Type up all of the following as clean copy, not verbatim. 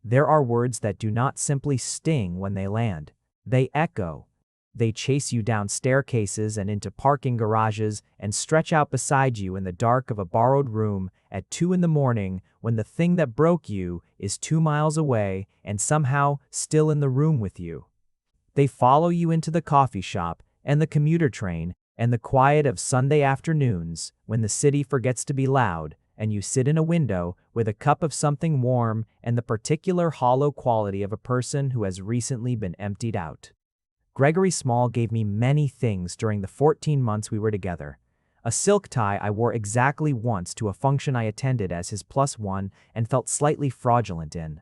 There are words that do not simply sting when they land. They echo. They chase you down staircases and into parking garages and stretch out beside you in the dark of a borrowed room at 2 in the morning when the thing that broke you is 2 miles away and somehow still in the room with you. They follow you into the coffee shop and the commuter train and the quiet of Sunday afternoons when the city forgets to be loud and you sit in a window with a cup of something warm and the particular hollow quality of a person who has recently been emptied out. Gregory Small gave me many things during the 14 months we were together. A silk tie I wore exactly once to a function I attended as his +1 and felt slightly fraudulent in.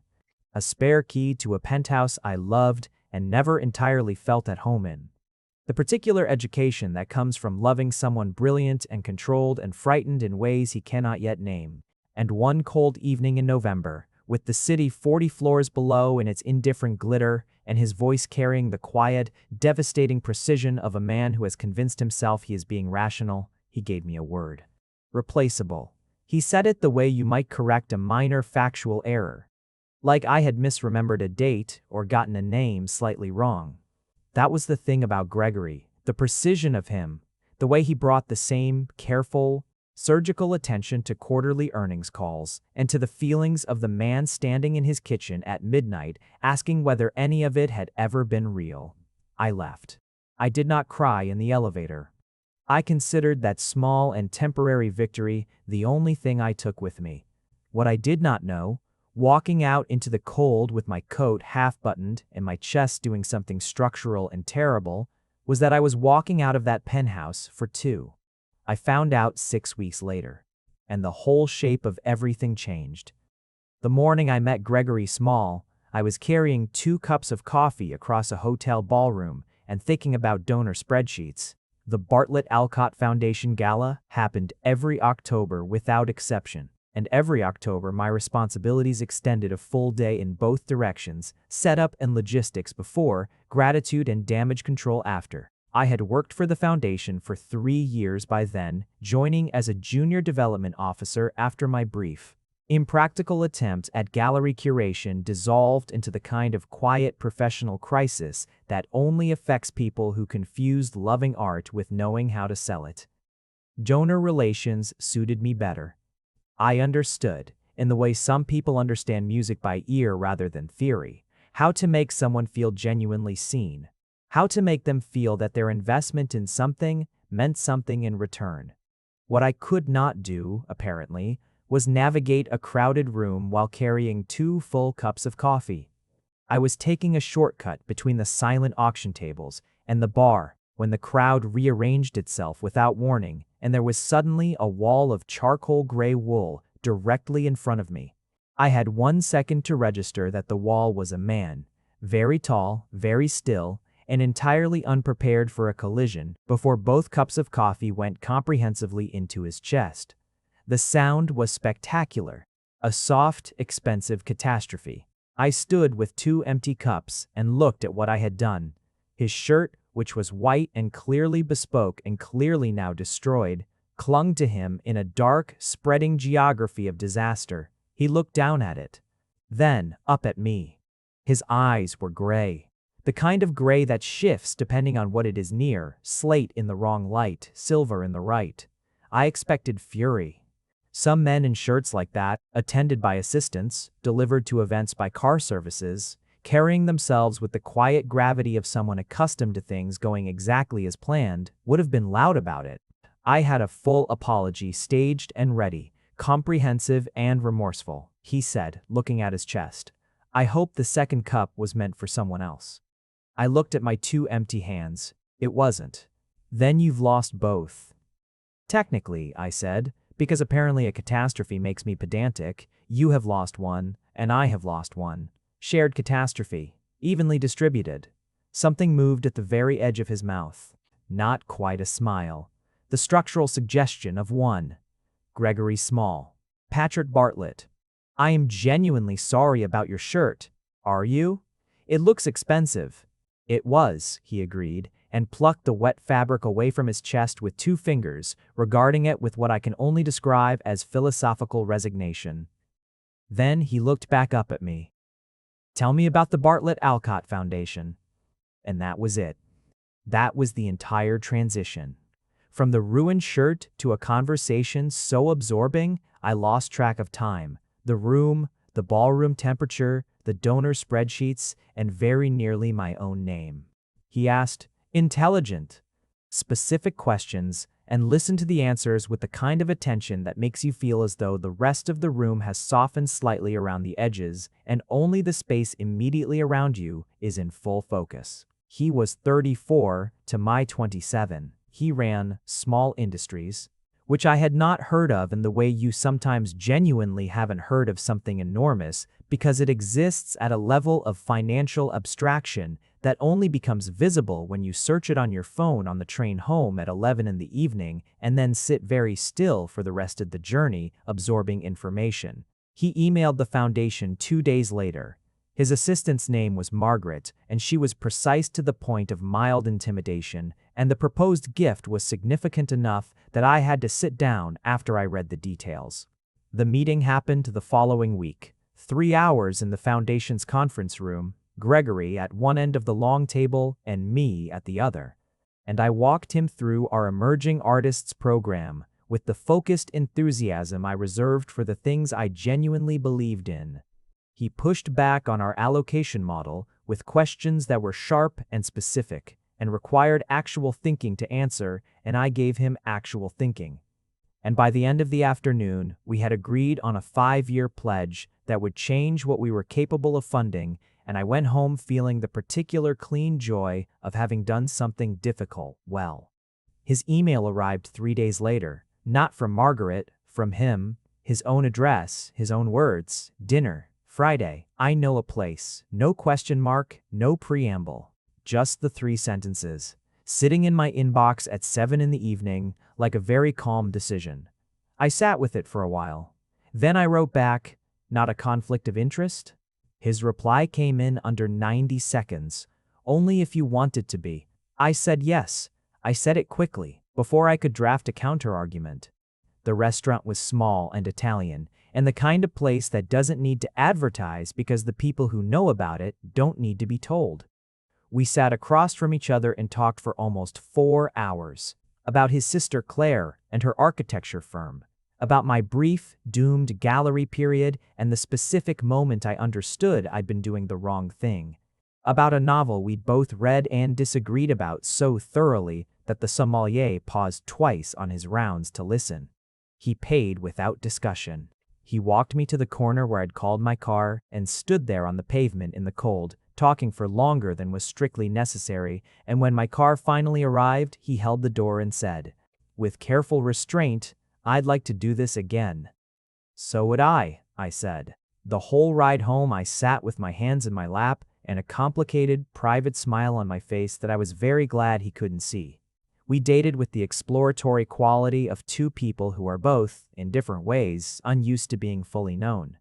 A spare key to a penthouse I loved and never entirely felt at home in. The particular education that comes from loving someone brilliant and controlled and frightened in ways he cannot yet name. And one cold evening in November, with the city 40 floors below in its indifferent glitter, and his voice carrying the quiet, devastating precision of a man who has convinced himself he is being rational, he gave me a word. Replaceable. He said it the way you might correct a minor factual error. Like I had misremembered a date or gotten a name slightly wrong. That was the thing about Gregory, the precision of him, the way he brought the same careful, surgical attention to quarterly earnings calls and to the feelings of the man standing in his kitchen at midnight asking whether any of it had ever been real. I left. I did not cry in the elevator. I considered that small and temporary victory the only thing I took with me. What I did not know, walking out into the cold with my coat half-buttoned and my chest doing something structural and terrible, was that I was walking out of that penthouse for 2. I found out 6 weeks later, and the whole shape of everything changed. The morning I met Gregory Small, I was carrying 2 cups of coffee across a hotel ballroom and thinking about donor spreadsheets. The Bartlett Alcott Foundation Gala happened every October without exception, and every October my responsibilities extended a full day in both directions, setup and logistics before, gratitude and damage control after. I had worked for the foundation for 3 years by then, joining as a junior development officer after my brief, impractical attempt at gallery curation dissolved into the kind of quiet professional crisis that only affects people who confused loving art with knowing how to sell it. Donor relations suited me better. I understood, in the way some people understand music by ear rather than theory, how to make someone feel genuinely seen. How to make them feel that their investment in something meant something in return. What I could not do, apparently, was navigate a crowded room while carrying 2 full cups of coffee. I was taking a shortcut between the silent auction tables and the bar when the crowd rearranged itself without warning and there was suddenly a wall of charcoal gray wool directly in front of me. I had 1 second to register that the wall was a man, very tall, very still, and entirely unprepared for a collision before both cups of coffee went comprehensively into his chest. The sound was spectacular, a soft, expensive catastrophe. I stood with 2 empty cups and looked at what I had done. His shirt, which was white and clearly bespoke and clearly now destroyed, clung to him in a dark, spreading geography of disaster. He looked down at it, then up at me. His eyes were gray. The kind of gray that shifts depending on what it is near, slate in the wrong light, silver in the right. I expected fury. Some men in shirts like that, attended by assistants, delivered to events by car services, carrying themselves with the quiet gravity of someone accustomed to things going exactly as planned, would have been loud about it. I had a full apology staged and ready, comprehensive and remorseful, he said, looking at his chest. I hope the second cup was meant for someone else. I looked at my 2 empty hands. It wasn't. Then you've lost both. Technically, I said, because apparently a catastrophe makes me pedantic, you have lost 1, and I have lost 1. Shared catastrophe, evenly distributed. Something moved at the very edge of his mouth. Not quite a smile. The structural suggestion of 1. Gregory Small. Patrick Bartlett. I am genuinely sorry about your shirt. Are you? It looks expensive. It was, he agreed, and plucked the wet fabric away from his chest with 2 fingers, regarding it with what I can only describe as philosophical resignation. Then he looked back up at me. Tell me about the Bartlett Alcott Foundation. And that was it. That was the entire transition. From the ruined shirt to a conversation so absorbing, I lost track of time. The room, the ballroom temperature, the donor spreadsheets, and very nearly my own name. He asked intelligent, specific questions, and listened to the answers with the kind of attention that makes you feel as though the rest of the room has softened slightly around the edges and only the space immediately around you is in full focus. He was 34 to my 27. He ran small industries, which I had not heard of in the way you sometimes genuinely haven't heard of something enormous because it exists at a level of financial abstraction that only becomes visible when you search it on your phone on the train home at 11 in the evening and then sit very still for the rest of the journey absorbing information. He emailed the foundation 2 days later. His assistant's name was Margaret, and she was precise to the point of mild intimidation, and the proposed gift was significant enough that I had to sit down after I read the details. The meeting happened the following week. 3 hours in the foundation's conference room, Gregory at one end of the long table and me at the other. And I walked him through our Emerging Artists program with the focused enthusiasm I reserved for the things I genuinely believed in. He pushed back on our allocation model with questions that were sharp and specific and required actual thinking to answer, and I gave him actual thinking. And by the end of the afternoon, we had agreed on a 5-year pledge that would change what we were capable of funding, and I went home feeling the particular clean joy of having done something difficult well. His email arrived 3 days later, not from Margaret, from him, his own address, his own words, dinner, Friday, I know a place, no question mark, no preamble, just the 3 sentences, sitting in my inbox at 7 in the evening, like a very calm decision. I sat with it for a while. Then I wrote back, not a conflict of interest? His reply came in under 90 seconds, only if you want it to be. I said yes. I said it quickly, before I could draft a counter-argument. The restaurant was small and Italian, and the kind of place that doesn't need to advertise because the people who know about it don't need to be told. We sat across from each other and talked for almost 4 hours about his sister Claire and her architecture firm, about my brief, doomed gallery period and the specific moment I understood I'd been doing the wrong thing, about a novel we'd both read and disagreed about so thoroughly that the sommelier paused twice on his rounds to listen. He paid without discussion. He walked me to the corner where I'd called my car and stood there on the pavement in the cold, talking for longer than was strictly necessary, and when my car finally arrived, he held the door and said, with careful restraint, I'd like to do this again. So would I said. The whole ride home I sat with my hands in my lap and a complicated, private smile on my face that I was very glad he couldn't see. We dated with the exploratory quality of 2 people who are both, in different ways, unused to being fully known.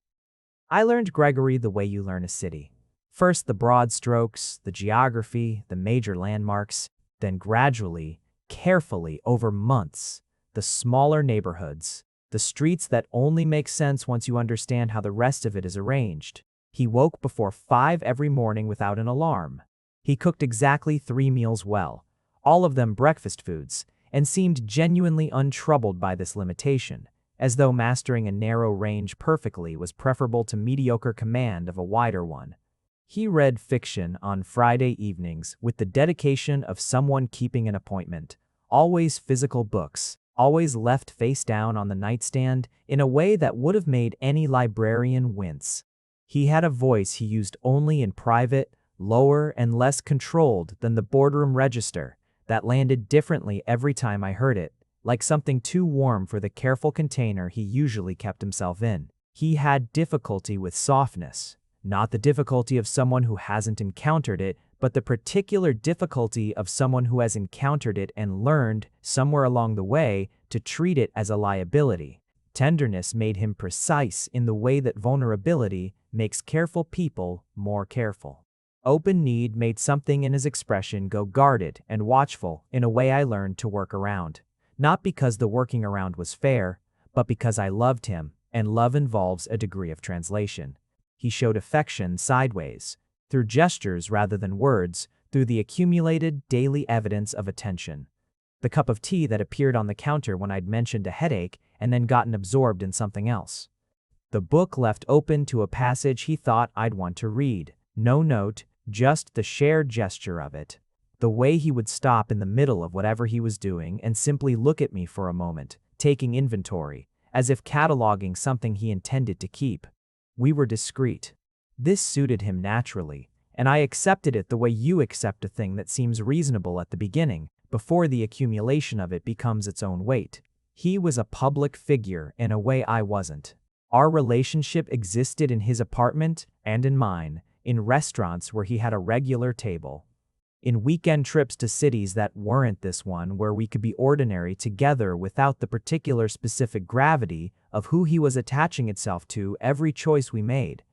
I learned Gregory the way you learn a city. First the broad strokes, the geography, the major landmarks, then gradually, carefully, over months, the smaller neighborhoods, the streets that only make sense once you understand how the rest of it is arranged. He woke before 5 every morning without an alarm. He cooked exactly 3 meals well, all of them breakfast foods, and seemed genuinely untroubled by this limitation, as though mastering a narrow range perfectly was preferable to mediocre command of a wider one. He read fiction on Friday evenings with the dedication of someone keeping an appointment, always physical books, always left face down on the nightstand in a way that would have made any librarian wince. He had a voice he used only in private, lower and less controlled than the boardroom register, that landed differently every time I heard it, like something too warm for the careful container he usually kept himself in. He had difficulty with softness, not the difficulty of someone who hasn't encountered it, but the particular difficulty of someone who has encountered it and learned, somewhere along the way, to treat it as a liability. Tenderness made him precise in the way that vulnerability makes careful people more careful. Open need made something in his expression go guarded and watchful in a way I learned to work around. Not because the working around was fair, but because I loved him, and love involves a degree of translation. He showed affection sideways, through gestures rather than words, through the accumulated daily evidence of attention. The cup of tea that appeared on the counter when I'd mentioned a headache and then gotten absorbed in something else. The book left open to a passage he thought I'd want to read. No note, just the shared gesture of it. The way he would stop in the middle of whatever he was doing and simply look at me for a moment, taking inventory, as if cataloging something he intended to keep. We were discreet. This suited him naturally, and I accepted it the way you accept a thing that seems reasonable at the beginning, before the accumulation of it becomes its own weight. He was a public figure in a way I wasn't. Our relationship existed in his apartment and in mine, in restaurants where he had a regular table, in weekend trips to cities that weren't this one where we could be ordinary together without the particular specific gravity of who he was attaching itself to every choice we made.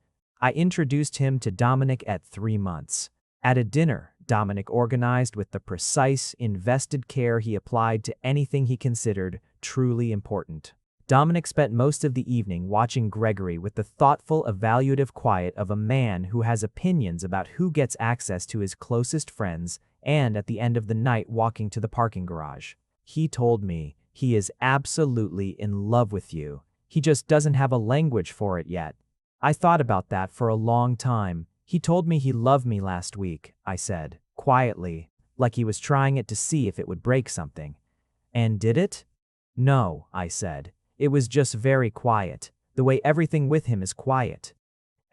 I introduced him to Dominic at 3 months. At a dinner, Dominic organized with the precise, invested care he applied to anything he considered truly important. Dominic spent most of the evening watching Gregory with the thoughtful, evaluative quiet of a man who has opinions about who gets access to his closest friends, and at the end of the night walking to the parking garage. He told me, "He is absolutely in love with you. He just doesn't have a language for it yet." I thought about that for a long time. "He told me he loved me last week," I said, quietly, like he was trying it to see if it would break something. "And did it?" "No," I said. "It was just very quiet, the way everything with him is quiet.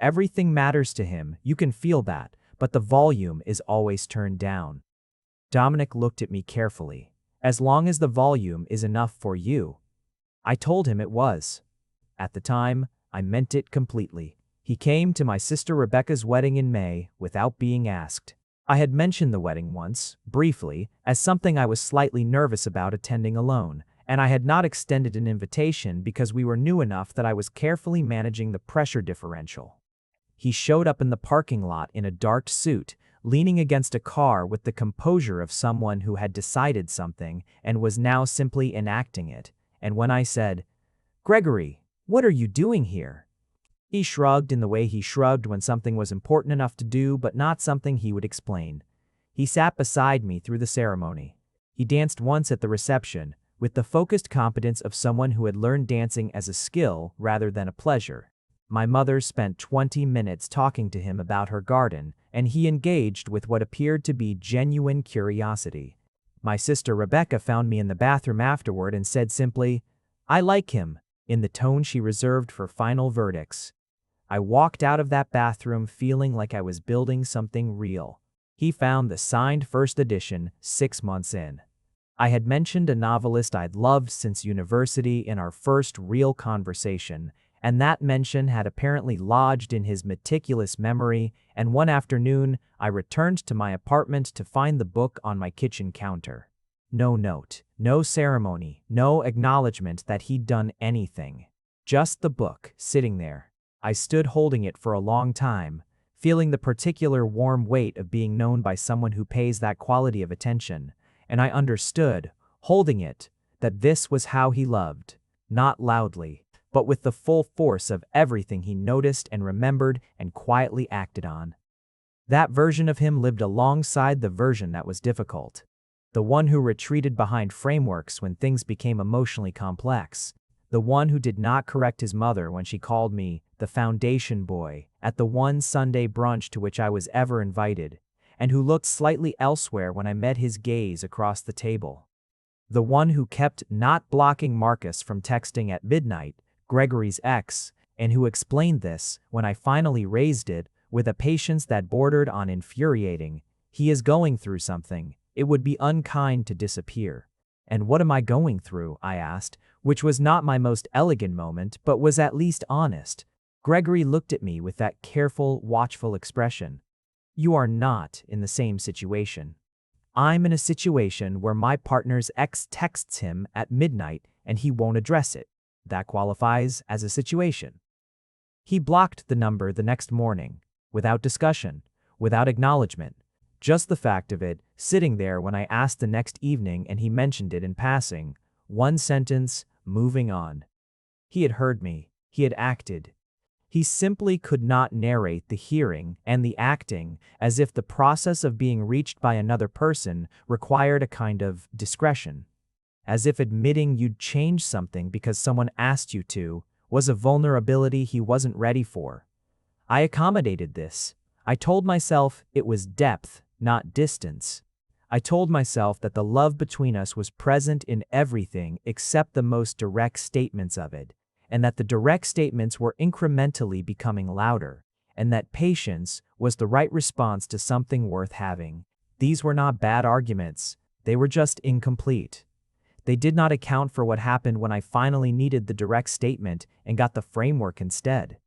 Everything matters to him, you can feel that, but the volume is always turned down." Dominic looked at me carefully. "As long as the volume is enough for you." I told him it was. At the time, I meant it completely. He came to my sister Rebecca's wedding in May without being asked. I had mentioned the wedding once, briefly, as something I was slightly nervous about attending alone, and I had not extended an invitation because we were new enough that I was carefully managing the pressure differential. He showed up in the parking lot in a dark suit, leaning against a car with the composure of someone who had decided something and was now simply enacting it. And when I said, "Gregory, what are you doing here?" he shrugged in the way he shrugged when something was important enough to do but not something he would explain. He sat beside me through the ceremony. He danced once at the reception, with the focused competence of someone who had learned dancing as a skill rather than a pleasure. My mother spent 20 minutes talking to him about her garden, and he engaged with what appeared to be genuine curiosity. My sister Rebecca found me in the bathroom afterward and said simply, "I like him," in the tone she reserved for final verdicts. I walked out of that bathroom feeling like I was building something real. He found the signed first edition 6 months in. I had mentioned a novelist I'd loved since university in our first real conversation, and that mention had apparently lodged in his meticulous memory, and one afternoon I returned to my apartment to find the book on my kitchen counter. No note, no ceremony, no acknowledgement that he'd done anything. Just the book, sitting there. I stood holding it for a long time, feeling the particular warm weight of being known by someone who pays that quality of attention. And I understood, holding it, that this was how he loved, not loudly, but with the full force of everything he noticed and remembered and quietly acted on. That version of him lived alongside the version that was difficult, the one who retreated behind frameworks when things became emotionally complex, the one who did not correct his mother when she called me the foundation boy at the one Sunday brunch to which I was ever invited, and who looked slightly elsewhere when I met his gaze across the table. The one who kept not blocking Marcus from texting at midnight, Gregory's ex, and who explained this, when I finally raised it, with a patience that bordered on infuriating. "He is going through something. It would be unkind to disappear." "And what am I going through?" I asked, which was not my most elegant moment, but was at least honest. Gregory looked at me with that careful, watchful expression. "You are not in the same situation. I'm in a situation where my partner's ex texts him at midnight and he won't address it. That qualifies as a situation." He blocked the number the next morning, without discussion, without acknowledgement. Just the fact of it, sitting there when I asked the next evening and he mentioned it in passing. One sentence, moving on. He had heard me. He had acted. He simply could not narrate the hearing and the acting, as if the process of being reached by another person required a kind of discretion. As if admitting you'd changed something because someone asked you to was a vulnerability he wasn't ready for. I accommodated this. I told myself it was depth, not distance. I told myself that the love between us was present in everything except the most direct statements of it, and that the direct statements were incrementally becoming louder, and that patience was the right response to something worth having. These were not bad arguments. They were just incomplete. They did not account for what happened when I finally needed the direct statement and got the framework instead.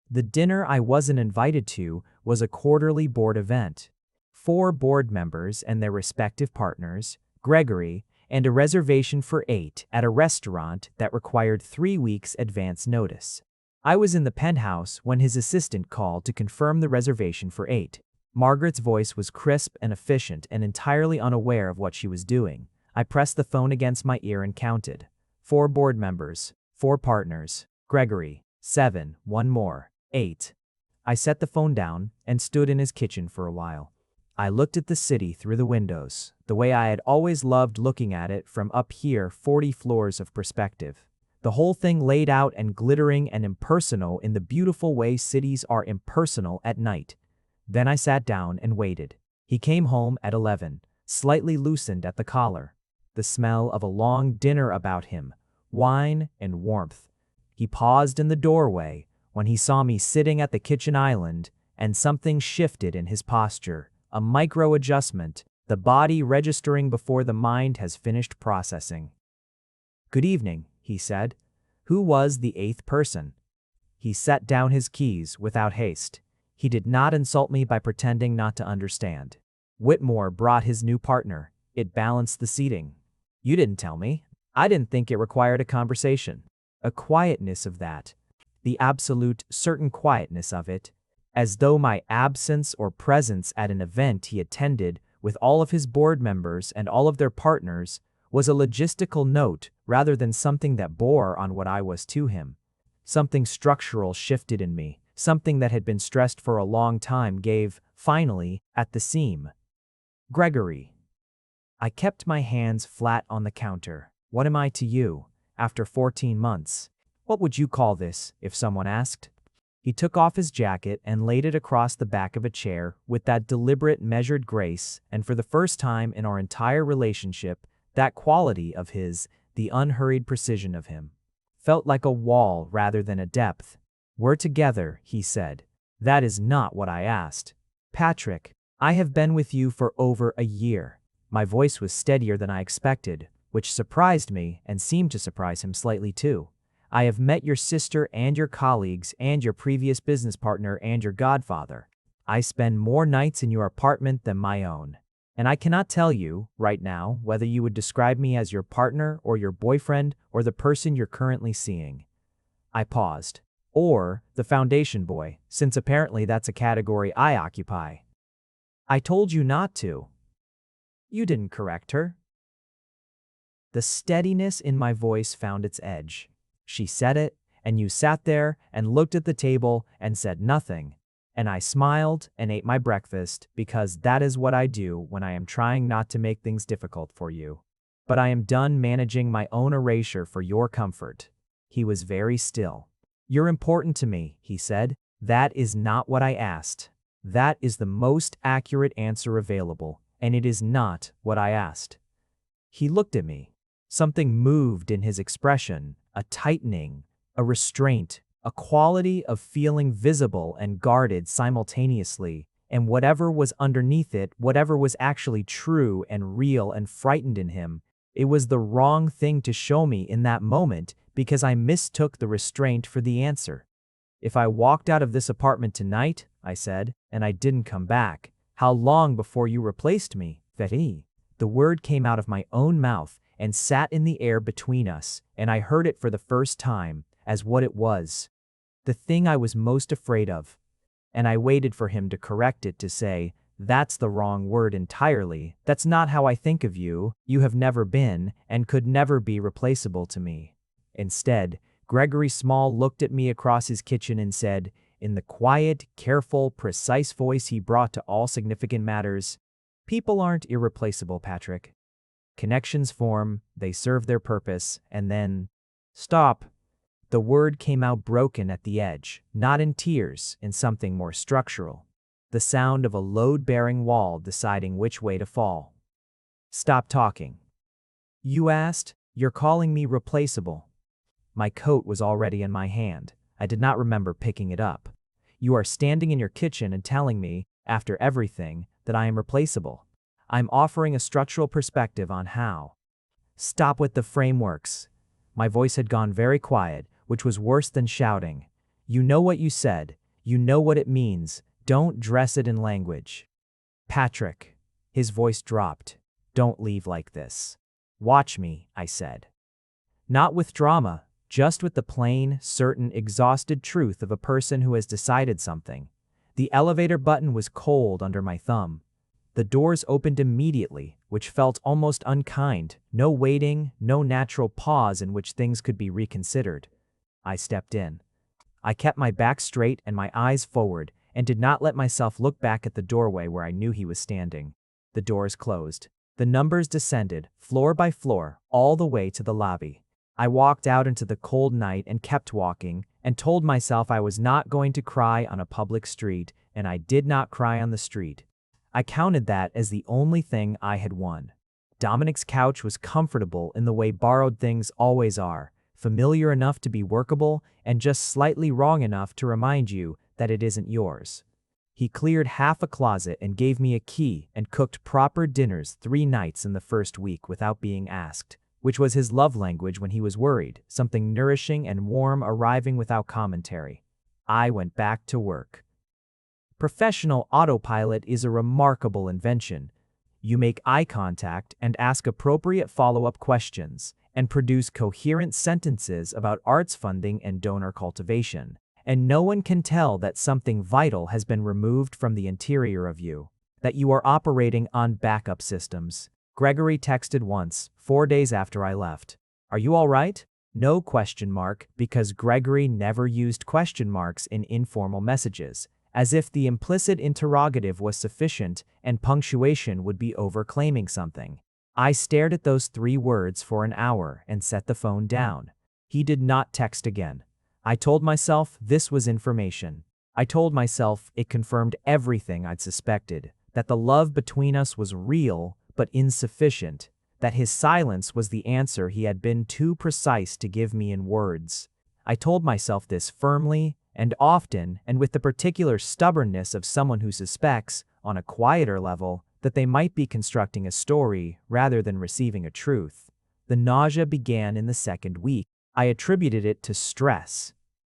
The dinner I wasn't invited to was a quarterly board event. 4 board members and their respective partners, Gregory, and a reservation for 8 at a restaurant that required 3 weeks advance notice. I was in the penthouse when his assistant called to confirm the reservation for 8. Margaret's voice was crisp and efficient and entirely unaware of what she was doing. I pressed the phone against my ear and counted. 4 board members, 4 partners, Gregory, 7, 1 more, 8. I set the phone down and stood in his kitchen for a while. I looked at the city through the windows, the way I had always loved looking at it from up here 40 floors of perspective. The whole thing laid out and glittering and impersonal in the beautiful way cities are impersonal at night. Then I sat down and waited. He came home at 11, slightly loosened at the collar. The smell of a long dinner about him, wine and warmth. He paused in the doorway when he saw me sitting at the kitchen island, and something shifted in his posture. A micro-adjustment, the body registering before the mind has finished processing. "Good evening," he said. "Who was the 8th person?" He set down his keys without haste. He did not insult me by pretending not to understand. Whitmore brought his new partner. It balanced the seating. "You didn't tell me. I didn't think it required a conversation." A quietness of that. The absolute, certain quietness of it. As though my absence or presence at an event he attended with all of his board members and all of their partners was a logistical note rather than something that bore on what I was to him. Something structural shifted in me, something that had been stressed for a long time gave, finally, at the seam. "Gregory." I kept my hands flat on the counter. "What am I to you, after 14 months? What would you call this, if someone asked?" He took off his jacket and laid it across the back of a chair with that deliberate, measured grace, and for the first time in our entire relationship, that quality of his, the unhurried precision of him, felt like a wall rather than a depth. "We're together," he said. "That is not what I asked. Patrick, I have been with you for over a year." My voice was steadier than I expected, which surprised me and seemed to surprise him slightly too. "I have met your sister and your colleagues and your previous business partner and your godfather. I spend more nights in your apartment than my own. And I cannot tell you, right now, whether you would describe me as your partner or your boyfriend or the person you're currently seeing." I paused. "Or the foundation boy, since apparently that's a category I occupy." "I told you not to." "You didn't correct her." The steadiness in my voice found its edge. "She said it, and you sat there and looked at the table and said nothing. And I smiled and ate my breakfast because that is what I do when I am trying not to make things difficult for you. But I am done managing my own erasure for your comfort." He was very still. "You're important to me," he said. "That is not what I asked. That is the most accurate answer available, and it is not what I asked." He looked at me. Something moved in his expression, a tightening, a restraint, a quality of feeling visible and guarded simultaneously, and whatever was underneath it, whatever was actually true and real and frightened in him, it was the wrong thing to show me in that moment because I mistook the restraint for the answer. "If I walked out of this apartment tonight," I said, "and I didn't come back, how long before you replaced me, Fetty?" The word came out of my own mouth and sat in the air between us, and I heard it for the first time as what it was. The thing I was most afraid of. And I waited for him to correct it, to say, "That's the wrong word entirely. That's not how I think of you. You have never been and could never be replaceable to me." Instead, Gregory Small looked at me across his kitchen and said, in the quiet, careful, precise voice he brought to all significant matters, "People aren't irreplaceable, Patrick. Connections form, they serve their purpose, and then— Stop." The word came out broken at the edge, not in tears, in something more structural. The sound of a load-bearing wall deciding which way to fall. "Stop talking." "You asked? You're calling me replaceable." My coat was already in my hand. I did not remember picking it up. "You are standing in your kitchen and telling me, after everything, that I am replaceable. I'm offering a structural perspective on how." "Stop with the frameworks." My voice had gone very quiet, which was worse than shouting. "You know what you said. You know what it means. Don't dress it in language." "Patrick." His voice dropped. "Don't leave like this. Watch me," I said. Not with drama, just with the plain, certain, exhausted truth of a person who has decided something. The elevator button was cold under my thumb. The doors opened immediately, which felt almost unkind. No waiting, no natural pause in which things could be reconsidered. I stepped in. I kept my back straight and my eyes forward, and did not let myself look back at the doorway where I knew he was standing. The doors closed. The numbers descended, floor by floor, all the way to the lobby. I walked out into the cold night and kept walking, and told myself I was not going to cry on a public street, and I did not cry on the street. I counted that as the only thing I had won. Dominic's couch was comfortable in the way borrowed things always are, familiar enough to be workable, and just slightly wrong enough to remind you that it isn't yours. He cleared half a closet and gave me a key and cooked proper dinners 3 nights in the first week without being asked, which was his love language when he was worried, something nourishing and warm arriving without commentary. I went back to work. Professional autopilot is a remarkable invention. You make eye contact and ask appropriate follow-up questions, and produce coherent sentences about arts funding and donor cultivation. And no one can tell that something vital has been removed from the interior of you, that you are operating on backup systems. Gregory texted once, 4 days after I left. "Are you all right?" No question mark, because Gregory never used question marks in informal messages, as if the implicit interrogative was sufficient and punctuation would be overclaiming something. I stared at those 3 words for an hour and set the phone down. He did not text again. I told myself this was information. I told myself it confirmed everything I'd suspected, that the love between us was real but insufficient, that his silence was the answer he had been too precise to give me in words. I told myself this firmly and often, and with the particular stubbornness of someone who suspects, on a quieter level, that they might be constructing a story rather than receiving a truth. The nausea began in the 2nd week. I attributed it to stress.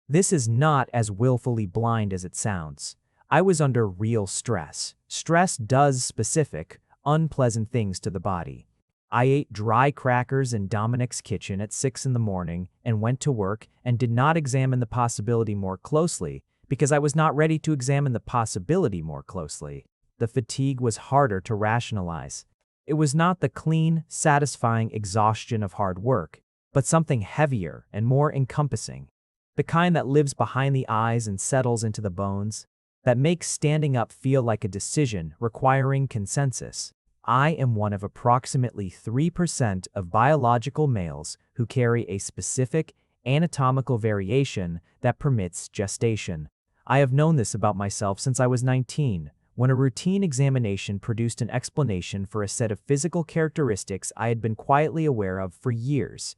This is not as willfully blind as it sounds. I was under real stress. Stress does specific, unpleasant things to the body. I ate dry crackers in Dominic's kitchen at 6 in the morning and went to work and did not examine the possibility more closely because I was not ready to examine the possibility more closely. The fatigue was harder to rationalize. It was not the clean, satisfying exhaustion of hard work, but something heavier and more encompassing. The kind that lives behind the eyes and settles into the bones, that makes standing up feel like a decision requiring consensus. I am one of approximately 3% of biological males who carry a specific anatomical variation that permits gestation. I have known this about myself since I was 19, when a routine examination produced an explanation for a set of physical characteristics I had been quietly aware of for years.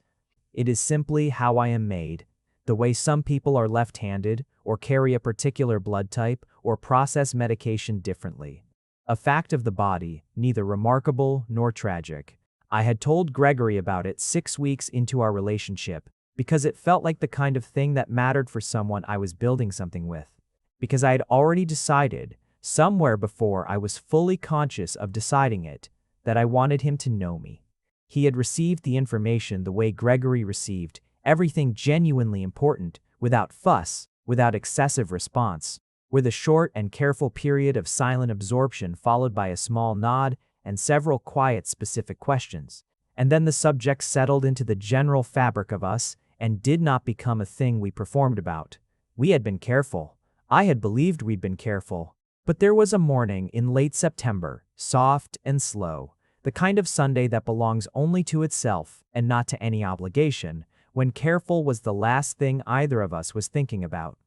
It is simply how I am made, the way some people are left-handed, or carry a particular blood type, or process medication differently. A fact of the body, neither remarkable nor tragic. I had told Gregory about it 6 weeks into our relationship, because it felt like the kind of thing that mattered for someone I was building something with. Because I had already decided, somewhere before I was fully conscious of deciding it, that I wanted him to know me. He had received the information the way Gregory received, everything genuinely important, without fuss, without excessive response, with a short and careful period of silent absorption followed by a small nod and several quiet specific questions. And then the subject settled into the general fabric of us, and did not become a thing we performed about. We had been careful. I had believed we'd been careful. But there was a morning in late September, soft and slow, the kind of Sunday that belongs only to itself and not to any obligation, when careful was the last thing either of us was thinking about.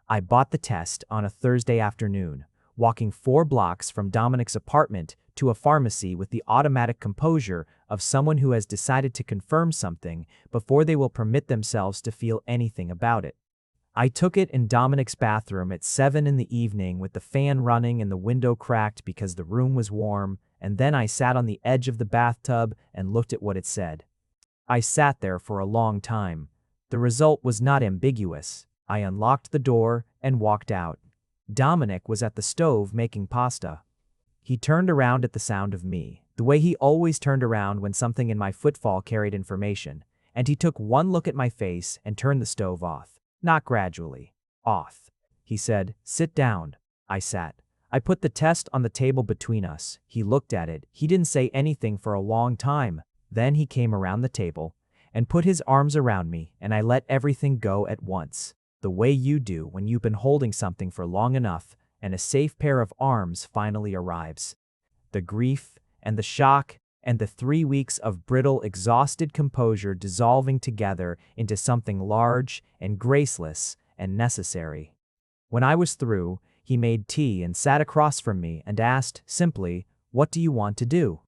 I bought the test on a Thursday afternoon, walking 4 blocks from Dominic's apartment to a pharmacy with the automatic composure of someone who has decided to confirm something before they will permit themselves to feel anything about it. I took it in Dominic's bathroom at 7 in the evening with the fan running and the window cracked because the room was warm, and then I sat on the edge of the bathtub and looked at what it said. I sat there for a long time. The result was not ambiguous. I unlocked the door and walked out. Dominic was at the stove making pasta. He turned around at the sound of me, the way he always turned around when something in my footfall carried information, and he took one look at my face and turned the stove off. Not gradually. Off. He said, "Sit down." I sat. I put the test on the table between us. He looked at it. He didn't say anything for a long time. Then he came around the table and put his arms around me, and I let everything go at once, the way you do when you've been holding something for long enough and a safe pair of arms finally arrives. The grief and the shock and the 3 weeks of brittle, exhausted composure dissolving together into something large and graceless and necessary. When I was through, he made tea and sat across from me and asked, simply, "What do you want to do?"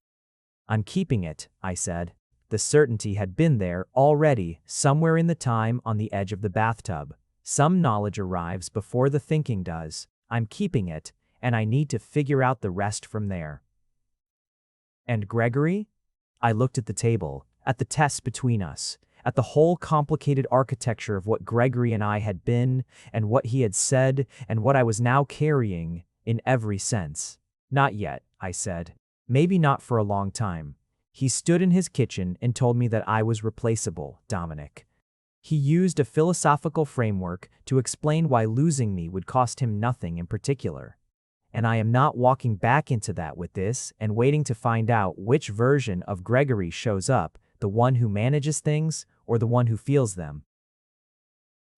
"I'm keeping it," I said. The certainty had been there already, somewhere in the time on the edge of the bathtub. Some knowledge arrives before the thinking does. I'm keeping it, and I need to figure out the rest from there. And Gregory? I looked at the table, at the tests between us, at the whole complicated architecture of what Gregory and I had been, and what he had said, and what I was now carrying, in every sense. "Not yet," I said. "Maybe not for a long time." He stood in his kitchen and told me that I was replaceable, Dominic. He used a philosophical framework to explain why losing me would cost him nothing in particular. And I am not walking back into that with this and waiting to find out which version of Gregory shows up, the one who manages things or the one who feels them.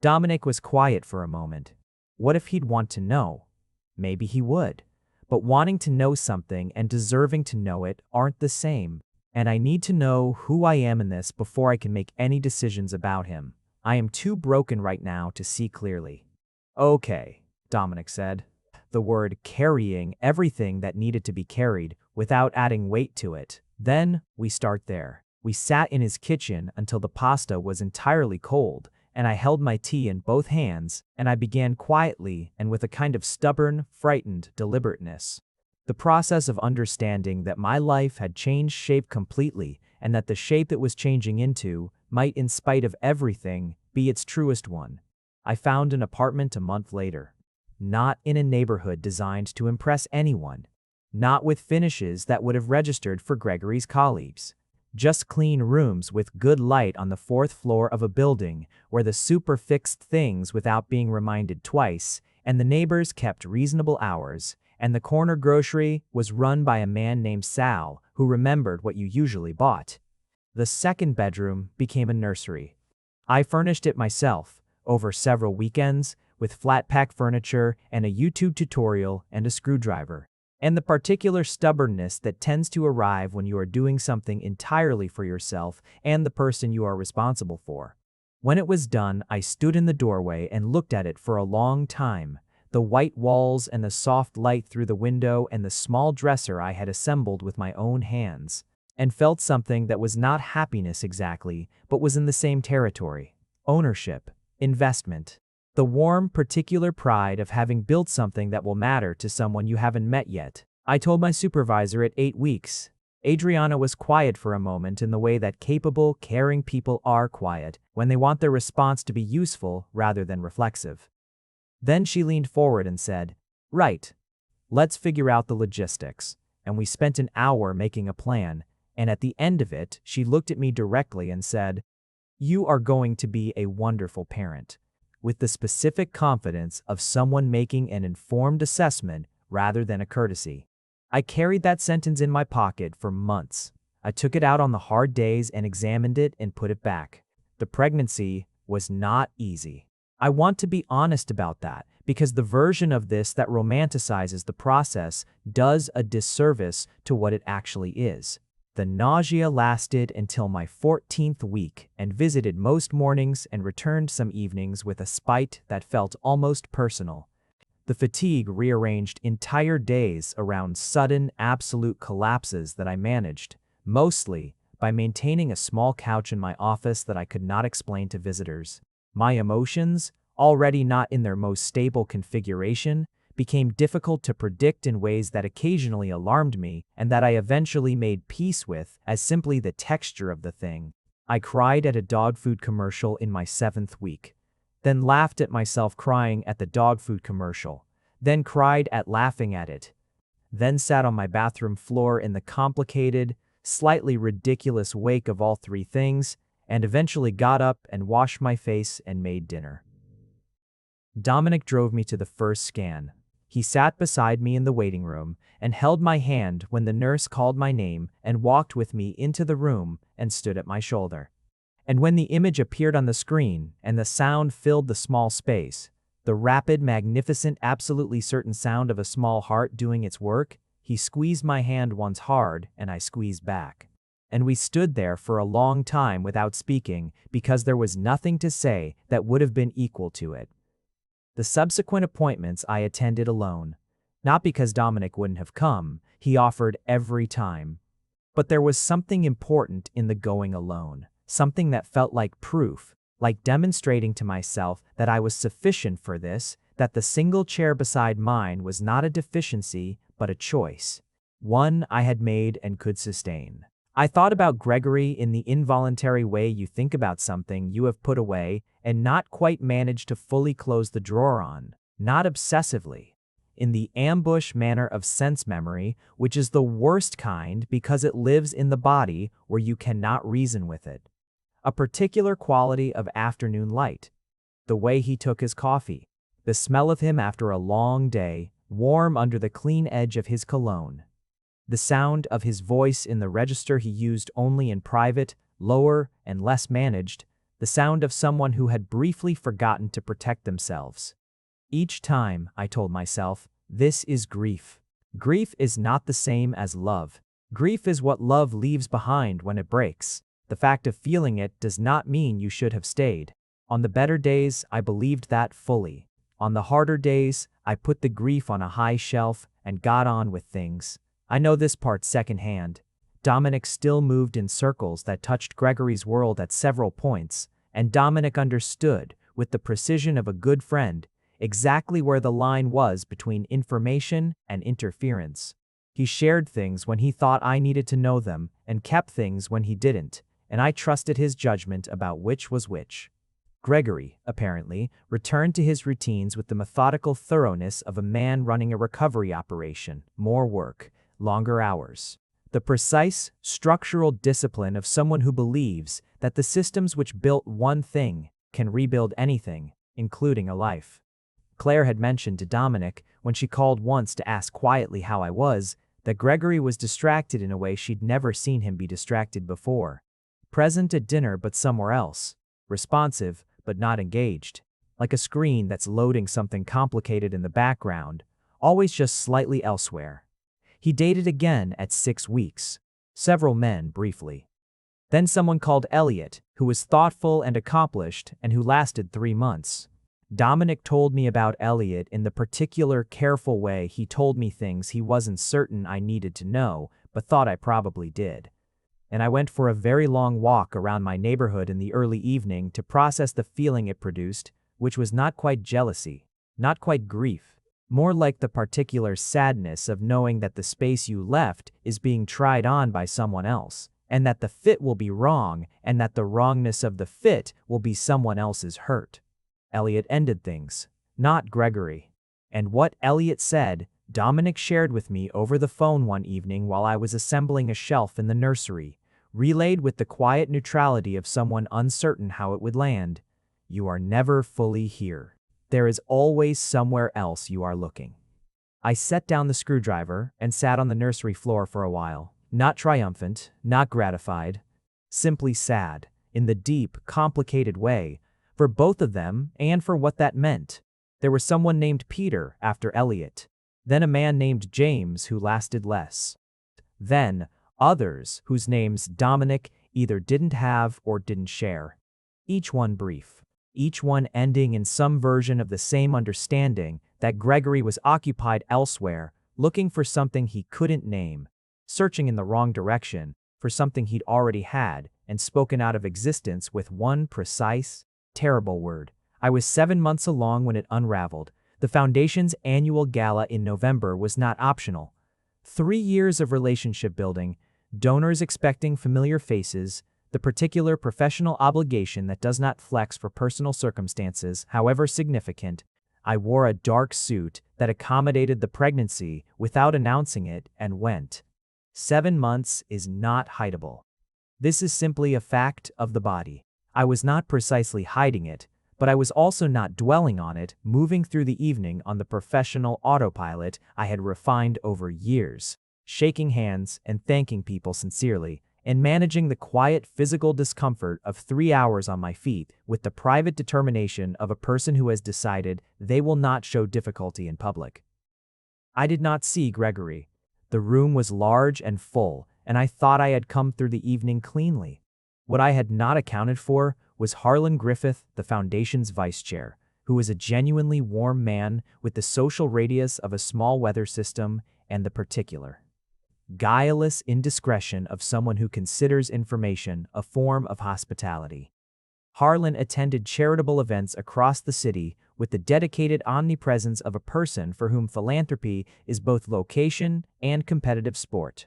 Dominic was quiet for a moment. What if he'd want to know? Maybe he would. But wanting to know something and deserving to know it aren't the same. And I need to know who I am in this before I can make any decisions about him. I am too broken right now to see clearly. "Okay," Dominic said. The word carrying everything that needed to be carried without adding weight to it. Then we start there. We sat in his kitchen until the pasta was entirely cold, and I held my tea in both hands, and I began quietly and with a kind of stubborn, frightened deliberateness. The process of understanding that my life had changed shape completely and that the shape it was changing into might, in spite of everything, be its truest one. I found an apartment a month later. Not in a neighborhood designed to impress anyone. Not with finishes that would have registered for Gregory's colleagues. Just clean rooms with good light on the 4th floor of a building where the super fixed things without being reminded twice, and the neighbors kept reasonable hours, and the corner grocery was run by a man named Sal who remembered what you usually bought. The 2nd bedroom became a nursery. I furnished it myself, over several weekends, with flat-pack furniture and a YouTube tutorial and a screwdriver, and the particular stubbornness that tends to arrive when you are doing something entirely for yourself and the person you are responsible for. When it was done, I stood in the doorway and looked at it for a long time, the white walls and the soft light through the window and the small dresser I had assembled with my own hands, and felt something that was not happiness exactly, but was in the same territory. Ownership. Investment. The warm, particular pride of having built something that will matter to someone you haven't met yet. I told my supervisor at 8 weeks. Adriana was quiet for a moment in the way that capable, caring people are quiet when they want their response to be useful rather than reflexive. Then she leaned forward and said, "Right. Let's figure out the logistics." And we spent an hour making a plan, and at the end of it, she looked at me directly and said, "You are going to be a wonderful parent," with the specific confidence of someone making an informed assessment rather than a courtesy. I carried that sentence in my pocket for months. I took it out on the hard days and examined it and put it back. The pregnancy, was not easy. I want to be honest about that, because the version of this that romanticizes the process does a disservice to what it actually is. The nausea lasted until my 14th week and visited most mornings and returned some evenings with a spite that felt almost personal. The fatigue rearranged entire days around sudden, absolute collapses that I managed, mostly by maintaining a small couch in my office that I could not explain to visitors. My emotions, already not in their most stable configuration, became difficult to predict in ways that occasionally alarmed me and that I eventually made peace with as simply the texture of the thing. I cried at a dog food commercial in my 7th week, then laughed at myself crying at the dog food commercial, then cried at laughing at it, then sat on my bathroom floor in the complicated, slightly ridiculous wake of all three things, and eventually got up and washed my face and made dinner. Dominic drove me to the first scan. He sat beside me in the waiting room and held my hand when the nurse called my name and walked with me into the room and stood at my shoulder. And when the image appeared on the screen and the sound filled the small space, the rapid, magnificent, absolutely certain sound of a small heart doing its work, he squeezed my hand once hard and I squeezed back. And we stood there for a long time without speaking because there was nothing to say that would have been equal to it. The subsequent appointments I attended alone, not because Dominic wouldn't have come, he offered every time. But there was something important in the going alone, something that felt like proof, like demonstrating to myself that I was sufficient for this, that the single chair beside mine was not a deficiency, but a choice, one I had made and could sustain. I thought about Gregory in the involuntary way you think about something you have put away and not quite managed to fully close the drawer on, not obsessively. In the ambush manner of sense memory, which is the worst kind because it lives in the body where you cannot reason with it. A particular quality of afternoon light, the way he took his coffee, the smell of him after a long day, warm under the clean edge of his cologne. The sound of his voice in the register he used only in private, lower and less managed, the sound of someone who had briefly forgotten to protect themselves. Each time, I told myself, this is grief. Grief is not the same as love. Grief is what love leaves behind when it breaks. The fact of feeling it does not mean you should have stayed. On the better days, I believed that fully. On the harder days, I put the grief on a high shelf and got on with things. I know this part secondhand. Dominic still moved in circles that touched Gregory's world at several points, and Dominic understood, with the precision of a good friend, exactly where the line was between information and interference. He shared things when he thought I needed to know them, and kept things when he didn't, and I trusted his judgment about which was which. Gregory, apparently, returned to his routines with the methodical thoroughness of a man running a recovery operation, more work, longer hours. The precise, structural discipline of someone who believes that the systems which built one thing can rebuild anything, including a life. Claire had mentioned to Dominic, when she called once to ask quietly how I was, that Gregory was distracted in a way she'd never seen him be distracted before. Present at dinner but somewhere else. Responsive but not engaged. Like a screen that's loading something complicated in the background, always just slightly elsewhere. He dated again at 6 weeks. Several men, briefly. Then someone called Elliot, who was thoughtful and accomplished and who lasted 3 months. Dominic told me about Elliot in the particular careful way he told me things he wasn't certain I needed to know, but thought I probably did. And I went for a very long walk around my neighborhood in the early evening to process the feeling it produced, which was not quite jealousy, not quite grief. More like the particular sadness of knowing that the space you left is being tried on by someone else, and that the fit will be wrong, and that the wrongness of the fit will be someone else's hurt. Elliot ended things, not Gregory. And what Elliot said, Dominic shared with me over the phone one evening while I was assembling a shelf in the nursery, relayed with the quiet neutrality of someone uncertain how it would land. You are never fully here. There is always somewhere else you are looking. I set down the screwdriver and sat on the nursery floor for a while, not triumphant, not gratified, simply sad, in the deep, complicated way for both of them and for what that meant. There was someone named Peter after Elliot, then a man named James who lasted less. Then others whose names Dominic either didn't have or didn't share. Each one brief, each one ending in some version of the same understanding that Gregory was occupied elsewhere, looking for something he couldn't name, searching in the wrong direction for something he'd already had and spoken out of existence with one precise, terrible word. I was 7 months along when it unraveled. The Foundation's annual gala in November was not optional. 3 years of relationship building, donors expecting familiar faces, the particular professional obligation that does not flex for personal circumstances, however significant. I wore a dark suit that accommodated the pregnancy without announcing it and went. 7 months is not hideable. This is simply a fact of the body. I was not precisely hiding it, but I was also not dwelling on it, moving through the evening on the professional autopilot I had refined over years, shaking hands and thanking people sincerely, and managing the quiet physical discomfort of 3 hours on my feet with the private determination of a person who has decided they will not show difficulty in public. I did not see Gregory. The room was large and full, and I thought I had come through the evening cleanly. What I had not accounted for was Harlan Griffith, the Foundation's vice chair, who was a genuinely warm man with the social radius of a small weather system and the particular, guileless indiscretion of someone who considers information a form of hospitality. Harlan attended charitable events across the city with the dedicated omnipresence of a person for whom philanthropy is both location and competitive sport.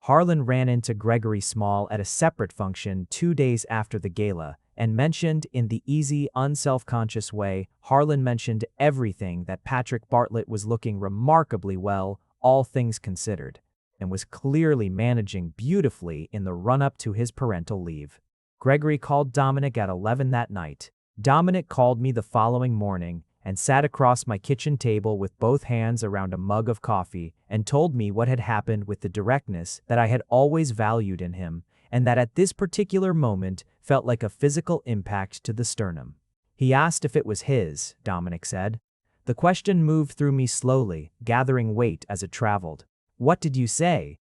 Harlan ran into Gregory Small at a separate function 2 days after the gala and mentioned in the easy, unself-conscious way Harlan mentioned everything that Patrick Bartlett was looking remarkably well, all things considered, and was clearly managing beautifully in the run-up to his parental leave. Gregory called Dominic at 11 that night. Dominic called me the following morning and sat across my kitchen table with both hands around a mug of coffee and told me what had happened with the directness that I had always valued in him, and that at this particular moment felt like a physical impact to the sternum. He asked if it was his, Dominic said. The question moved through me slowly, gathering weight as it traveled. What did you say?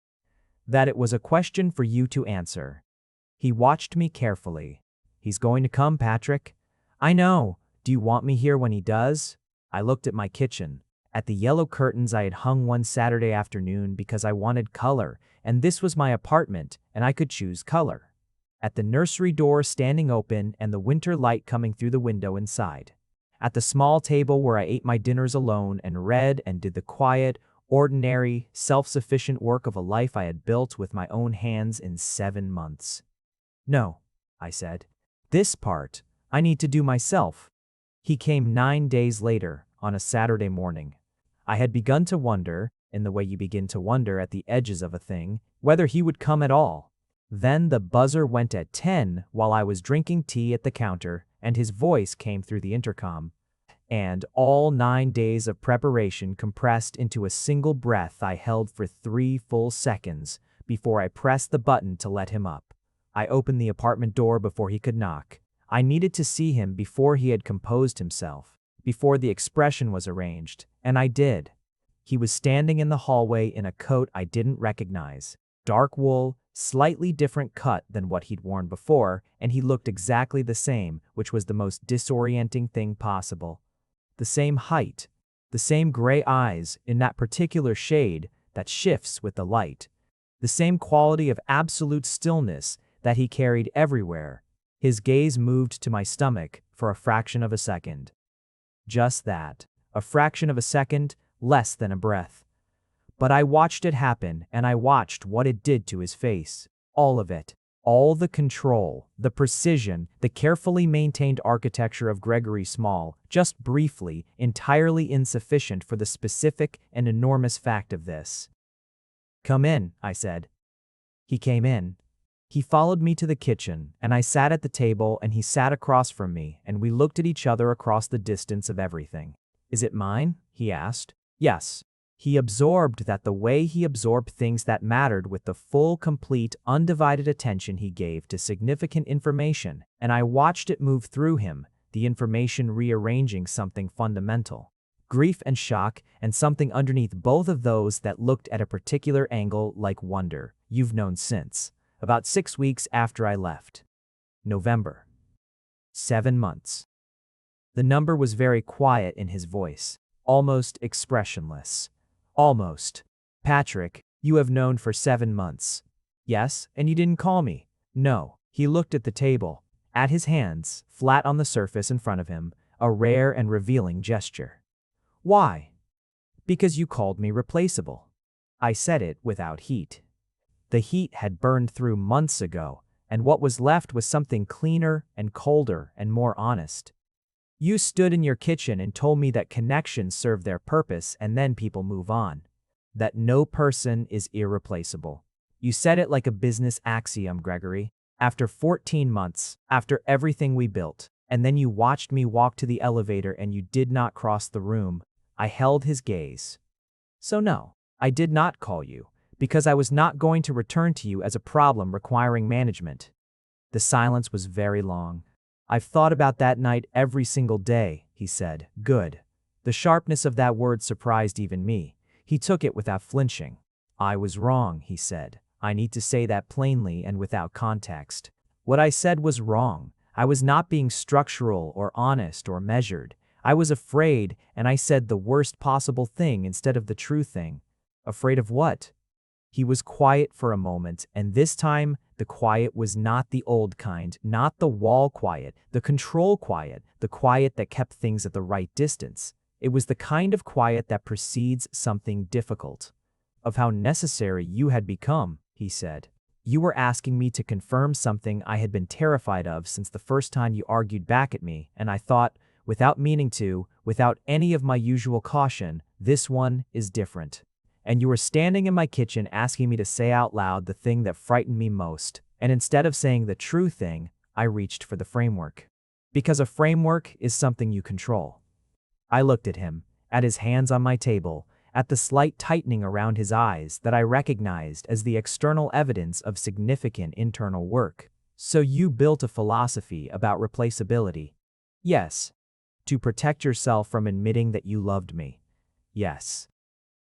That it was a question for you to answer. He watched me carefully. He's going to come, Patrick. I know. Do you want me here when he does? I looked at my kitchen, at the yellow curtains I had hung one Saturday afternoon because I wanted color, and this was my apartment, and I could choose color. At the nursery door standing open and the winter light coming through the window inside. At the small table where I ate my dinners alone and read and did the quiet, ordinary, self-sufficient work of a life I had built with my own hands in 7 months. No, I said. This part, I need to do myself. He came 9 days later, on a Saturday morning. I had begun to wonder, in the way you begin to wonder at the edges of a thing, whether he would come at all. Then the buzzer went at 10 while I was drinking tea at the counter, and his voice came through the intercom. And all 9 days of preparation compressed into a single breath I held for 3 full seconds before I pressed the button to let him up. I opened the apartment door before he could knock. I needed to see him before he had composed himself, before the expression was arranged, and I did. He was standing in the hallway in a coat I didn't recognize, dark wool, slightly different cut than what he'd worn before, and he looked exactly the same, which was the most disorienting thing possible. The same height, the same gray eyes in that particular shade that shifts with the light, the same quality of absolute stillness that he carried everywhere. His gaze moved to my stomach for a fraction of a second. Just that, a fraction of a second, less than a breath. But I watched it happen, and I watched what it did to his face. All of it. All the control, the precision, the carefully maintained architecture of Gregory Small, just briefly, entirely insufficient for the specific and enormous fact of this. Come in, I said. He came in. He followed me to the kitchen, and I sat at the table and he sat across from me, and we looked at each other across the distance of everything. Is it mine? He asked. Yes. He absorbed that the way he absorbed things that mattered with the full, complete, undivided attention he gave to significant information, and I watched it move through him, the information rearranging something fundamental. Grief and shock, and something underneath both of those that looked at a particular angle like wonder. You've known since. About 6 weeks after I left. November. 7 months. The number was very quiet in his voice, almost expressionless. Almost. Patrick, you have known for 7 months. Yes, and you didn't call me. No. He looked at the table, at his hands, flat on the surface in front of him, a rare and revealing gesture. Why? Because you called me replaceable. I said it without heat. The heat had burned through months ago, and what was left was something cleaner and colder and more honest. You stood in your kitchen and told me that connections serve their purpose and then people move on. That no person is irreplaceable. You said it like a business axiom, Gregory. After 14 months, after everything we built, and then you watched me walk to the elevator and you did not cross the room. I held his gaze. So no, I did not call you, because I was not going to return to you as a problem requiring management. The silence was very long. I've thought about that night every single day, he said. Good. The sharpness of that word surprised even me. He took it without flinching. I was wrong, he said. I need to say that plainly and without context. What I said was wrong. I was not being structural or honest or measured. I was afraid, and I said the worst possible thing instead of the true thing. Afraid of what? He was quiet for a moment, and this time the quiet was not the old kind, not the wall quiet, the control quiet, the quiet that kept things at the right distance. It was the kind of quiet that precedes something difficult. Of how necessary you had become, he said. You were asking me to confirm something I had been terrified of since the first time you argued back at me, and I thought, without meaning to, without any of my usual caution, this one is different. And you were standing in my kitchen asking me to say out loud the thing that frightened me most, and instead of saying the true thing, I reached for the framework. Because a framework is something you control. I looked at him, at his hands on my table, at the slight tightening around his eyes that I recognized as the external evidence of significant internal work. So you built a philosophy about replaceability. Yes. To protect yourself from admitting that you loved me. Yes.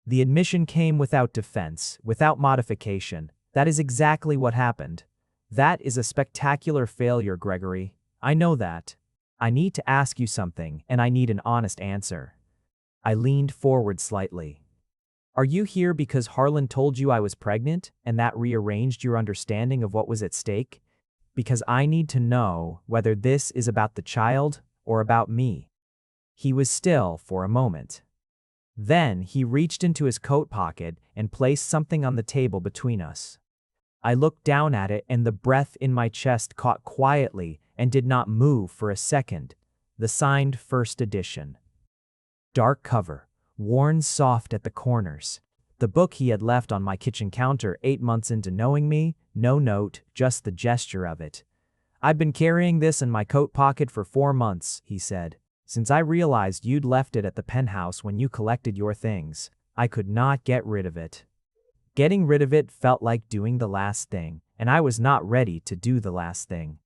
The admission came without defense, without modification. That is exactly what happened. That is a spectacular failure, Gregory. I know that. I need to ask you something, and I need an honest answer. I leaned forward slightly. Are you here because Harlan told you I was pregnant, and that rearranged your understanding of what was at stake? Because I need to know whether this is about the child or about me. He was still for a moment. Then he reached into his coat pocket and placed something on the table between us. I looked down at it and the breath in my chest caught quietly and did not move for a second. The signed first edition. Dark cover, worn soft at the corners. The book he had left on my kitchen counter 8 months into knowing me, no note, just the gesture of it. I've been carrying this in my coat pocket for 4 months, he said. Since I realized you'd left it at the penthouse when you collected your things, I could not get rid of it. Getting rid of it felt like doing the last thing, and I was not ready to do the last thing.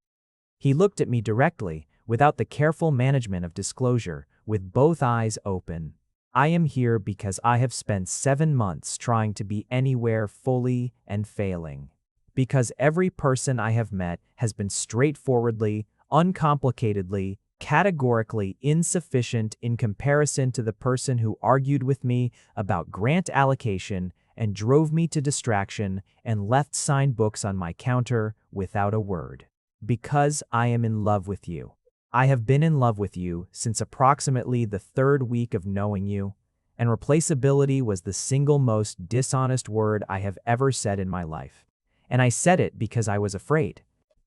He looked at me directly, without the careful management of disclosure, with both eyes open. I am here because I have spent 7 months trying to be anywhere fully and failing. Because every person I have met has been straightforwardly, uncomplicatedly, categorically insufficient in comparison to the person who argued with me about grant allocation and drove me to distraction and left signed books on my counter without a word. Because I am in love with you. I have been in love with you since approximately the 3rd week of knowing you, and replaceability was the single most dishonest word I have ever said in my life. And I said it because I was afraid.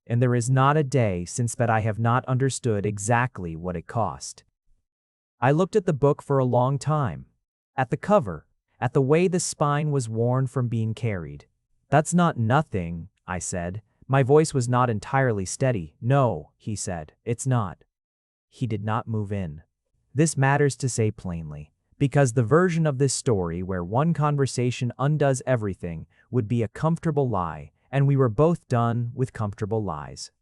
And there is not a day since that I have not understood exactly what it cost. I looked at the book for a long time. At the cover, at the way the spine was worn from being carried. That's not nothing, I said. My voice was not entirely steady. No, he said, it's not. He did not move in. This matters to say plainly, because the version of this story where one conversation undoes everything would be a comfortable lie, and we were both done with comfortable lies.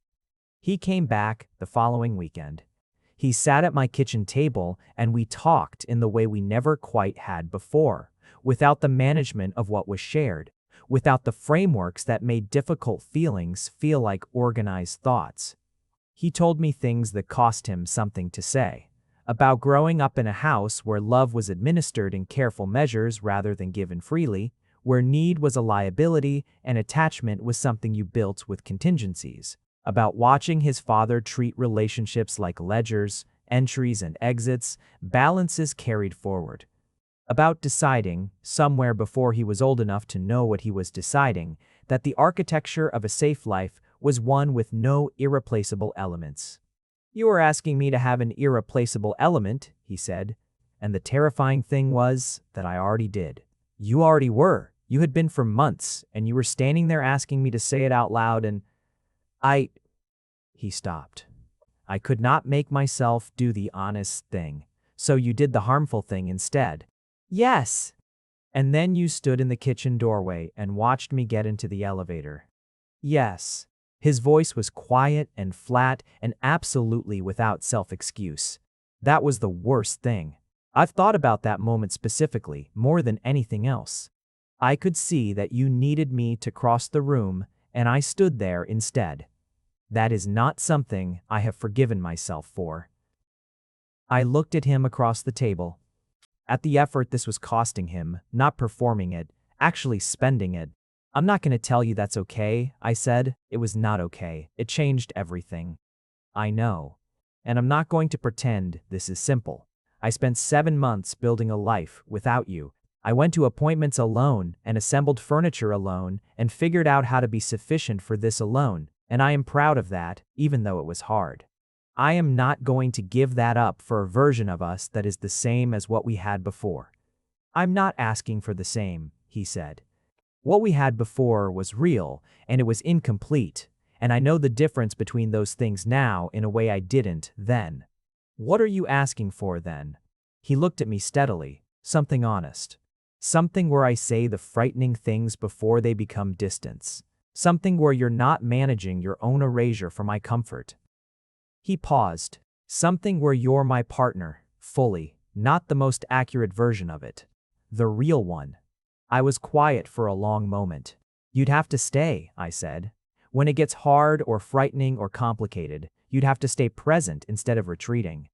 He came back the following weekend. He sat at my kitchen table and we talked in the way we never quite had before, without the management of what was shared, without the frameworks that made difficult feelings feel like organized thoughts. He told me things that cost him something to say, about growing up in a house where love was administered in careful measures rather than given freely, where need was a liability and attachment was something you built with contingencies, about watching his father treat relationships like ledgers, entries and exits, balances carried forward, about deciding, somewhere before he was old enough to know what he was deciding, that the architecture of a safe life was one with no irreplaceable elements. "You are asking me to have an irreplaceable element," he said, and the terrifying thing was that I already did. "You already were. You had been for months, and you were standing there asking me to say it out loud and He stopped. "I could not make myself do the honest thing, so you did the harmful thing instead." "Yes." "And then you stood in the kitchen doorway and watched me get into the elevator." "Yes." His voice was quiet and flat and absolutely without self-excuse. That was the worst thing. I've thought about that moment specifically, more than anything else. I could see that you needed me to cross the room, and I stood there instead. That is not something I have forgiven myself for. I looked at him across the table. At the effort this was costing him, not performing it, actually spending it. "I'm not going to tell you that's okay," I said. "It was not okay. It changed everything." "I know. And I'm not going to pretend this is simple. I spent 7 months building a life without you. I went to appointments alone and assembled furniture alone and figured out how to be sufficient for this alone, and I am proud of that, even though it was hard. I am not going to give that up for a version of us that is the same as what we had before." "I'm not asking for the same," he said. "What we had before was real, and it was incomplete, and I know the difference between those things now in a way I didn't then." "What are you asking for then?" He looked at me steadily. "Something honest. Something where I say the frightening things before they become distance. Something where you're not managing your own erasure for my comfort." He paused. "Something where you're my partner, fully, not the most accurate version of it. The real one." I was quiet for a long moment. "You'd have to stay," I said. "When it gets hard or frightening or complicated, you'd have to stay present instead of retreating."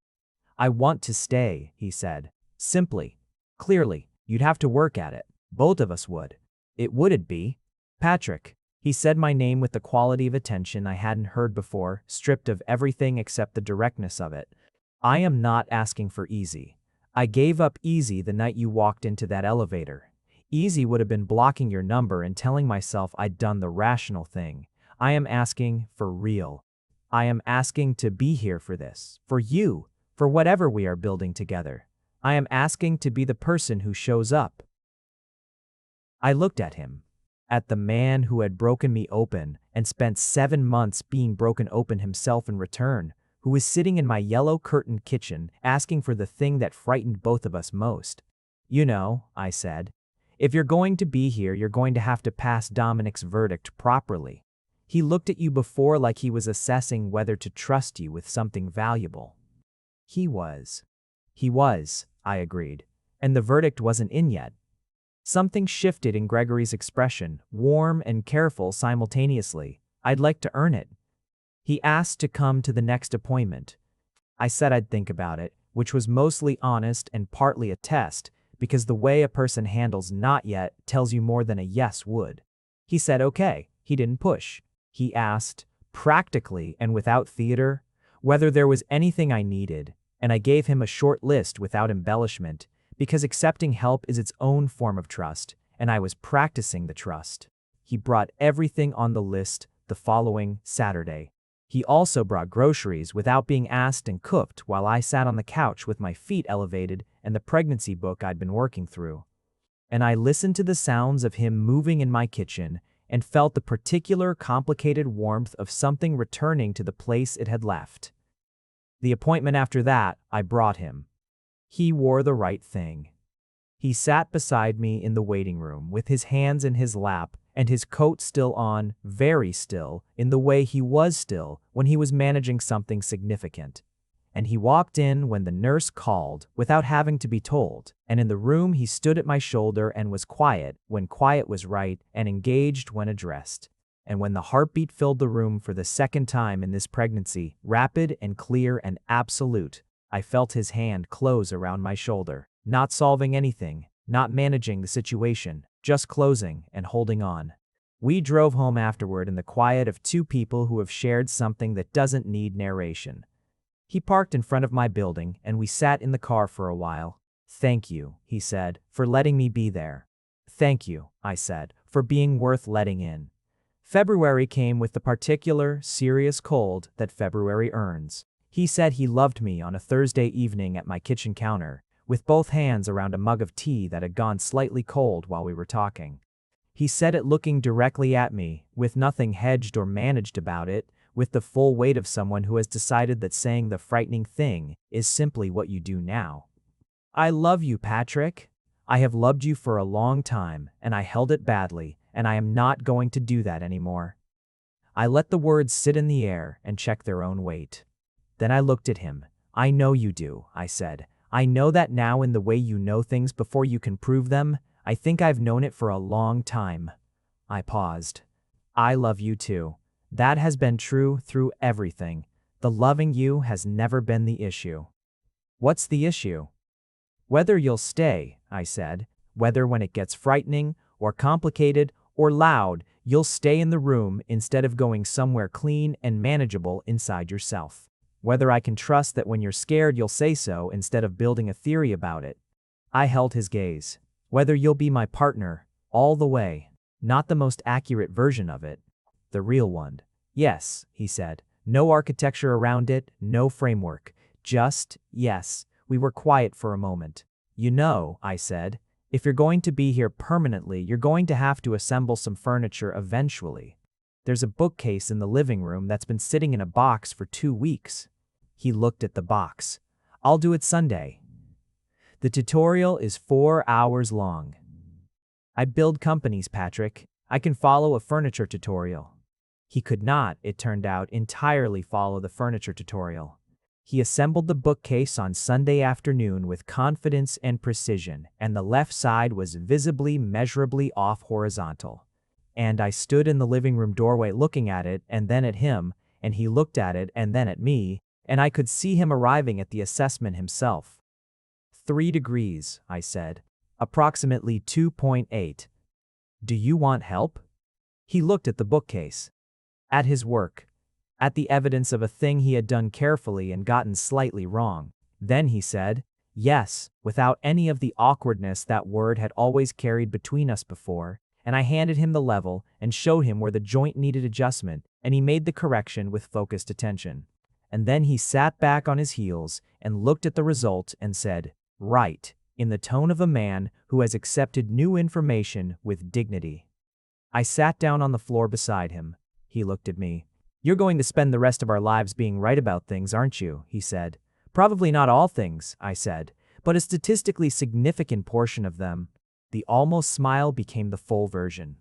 "I want to stay," he said. Simply, clearly, you'd have to work at it. Both of us would. "It wouldn't be." "Patrick." He said my name with the quality of attention I hadn't heard before, stripped of everything except the directness of it. "I am not asking for easy. I gave up easy the night you walked into that elevator. Easy would have been blocking your number and telling myself I'd done the rational thing. I am asking for real. I am asking to be here for this, for you, for whatever we are building together. I am asking to be the person who shows up." I looked at him, at the man who had broken me open and spent 7 months being broken open himself in return, who was sitting in my yellow-curtained kitchen asking for the thing that frightened both of us most. "You know," I said, "if you're going to be here, you're going to have to pass Dominic's verdict properly. He looked at you before like he was assessing whether to trust you with something valuable." He was, I agreed, and the verdict wasn't in yet. Something shifted in Gregory's expression, warm and careful simultaneously. "I'd like to earn it." He asked to come to the next appointment. I said I'd think about it, which was mostly honest and partly a test, because the way a person handles "not yet" tells you more than a yes would. He said okay. He didn't push. He asked, practically and without theater, whether there was anything I needed, and I gave him a short list without embellishment, because accepting help is its own form of trust, and I was practicing the trust. He brought everything on the list the following Saturday. He also brought groceries without being asked and cooked while I sat on the couch with my feet elevated and the pregnancy book I'd been working through. And I listened to the sounds of him moving in my kitchen and felt the particular complicated warmth of something returning to the place it had left. The appointment after that, I brought him. He wore the right thing. He sat beside me in the waiting room with his hands in his lap and his coat still on, very still, in the way he was still when he was managing something significant. And he walked in when the nurse called without having to be told, and in the room he stood at my shoulder and was quiet when quiet was right and engaged when addressed. And when the heartbeat filled the room for the second time in this pregnancy, rapid and clear and absolute, I felt his hand close around my shoulder, not solving anything, not managing the situation, just closing and holding on. We drove home afterward in the quiet of two people who have shared something that doesn't need narration. He parked in front of my building and we sat in the car for a while. "Thank you," he said, "for letting me be there." "Thank you," I said, "for being worth letting in." February came with the particular, serious cold that February earns. He said he loved me on a Thursday evening at my kitchen counter, with both hands around a mug of tea that had gone slightly cold while we were talking. He said it looking directly at me, with nothing hedged or managed about it, with the full weight of someone who has decided that saying the frightening thing is simply what you do now. "I love you, Patrick. I have loved you for a long time, and I held it badly, and I am not going to do that anymore." I let the words sit in the air and check their own weight. Then I looked at him. "I know you do," I said. "I know that now in the way you know things before you can prove them. I think I've known it for a long time." I paused. "I love you too. That has been true through everything. The loving you has never been the issue." "What's the issue?" "Whether you'll stay," I said. "Whether when it gets frightening, or complicated, or loud, you'll stay in the room instead of going somewhere clean and manageable inside yourself. Whether I can trust that when you're scared you'll say so instead of building a theory about it." I held his gaze. "Whether you'll be my partner, all the way. Not the most accurate version of it. The real one." "Yes," he said. "No architecture around it, no framework. Just, yes." We were quiet for a moment. "You know," I said, "if you're going to be here permanently, you're going to have to assemble some furniture eventually. There's a bookcase in the living room that's been sitting in a box for 2 weeks." He looked at the box. "I'll do it Sunday. The tutorial is 4 hours long." I build companies, Patrick. I can follow a furniture tutorial. He could not, it turned out, entirely follow the furniture tutorial. He assembled the bookcase on Sunday afternoon with confidence and precision, and the left side was visibly, measurably off horizontal. And I stood in the living room doorway looking at it and then at him, and he looked at it and then at me, and I could see him arriving at the assessment himself. 3 degrees, I said. Approximately 2.8. "Do you want help?" He looked at the bookcase. At his work. At the evidence of a thing he had done carefully and gotten slightly wrong. Then he said, yes, without any of the awkwardness that word had always carried between us before, and I handed him the level and showed him where the joint needed adjustment, and he made the correction with focused attention. And then he sat back on his heels and looked at the result and said, "Right," in the tone of a man who has accepted new information with dignity. I sat down on the floor beside him. He looked at me. "You're going to spend the rest of our lives being right about things, aren't you?" he said. "Probably not all things," I said, "but a statistically significant portion of them." The almost smile became the full version.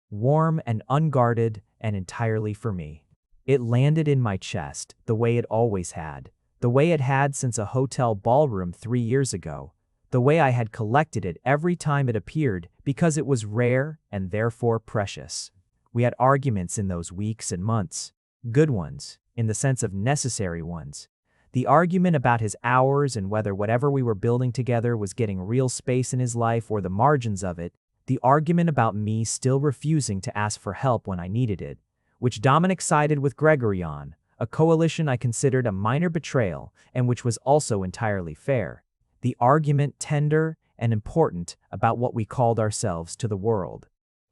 Warm and unguarded and entirely for me. It landed in my chest the way it always had, the way it had since a hotel ballroom 3 years ago, the way I had collected it every time it appeared because it was rare and therefore precious. We had arguments in those weeks and months. Good ones, in the sense of necessary ones. The argument about his hours and whether whatever we were building together was getting real space in his life or the margins of it. The argument about me still refusing to ask for help when I needed it, which Dominic sided with Gregory on, a coalition I considered a minor betrayal and which was also entirely fair. The argument tender and important about what we called ourselves to the world.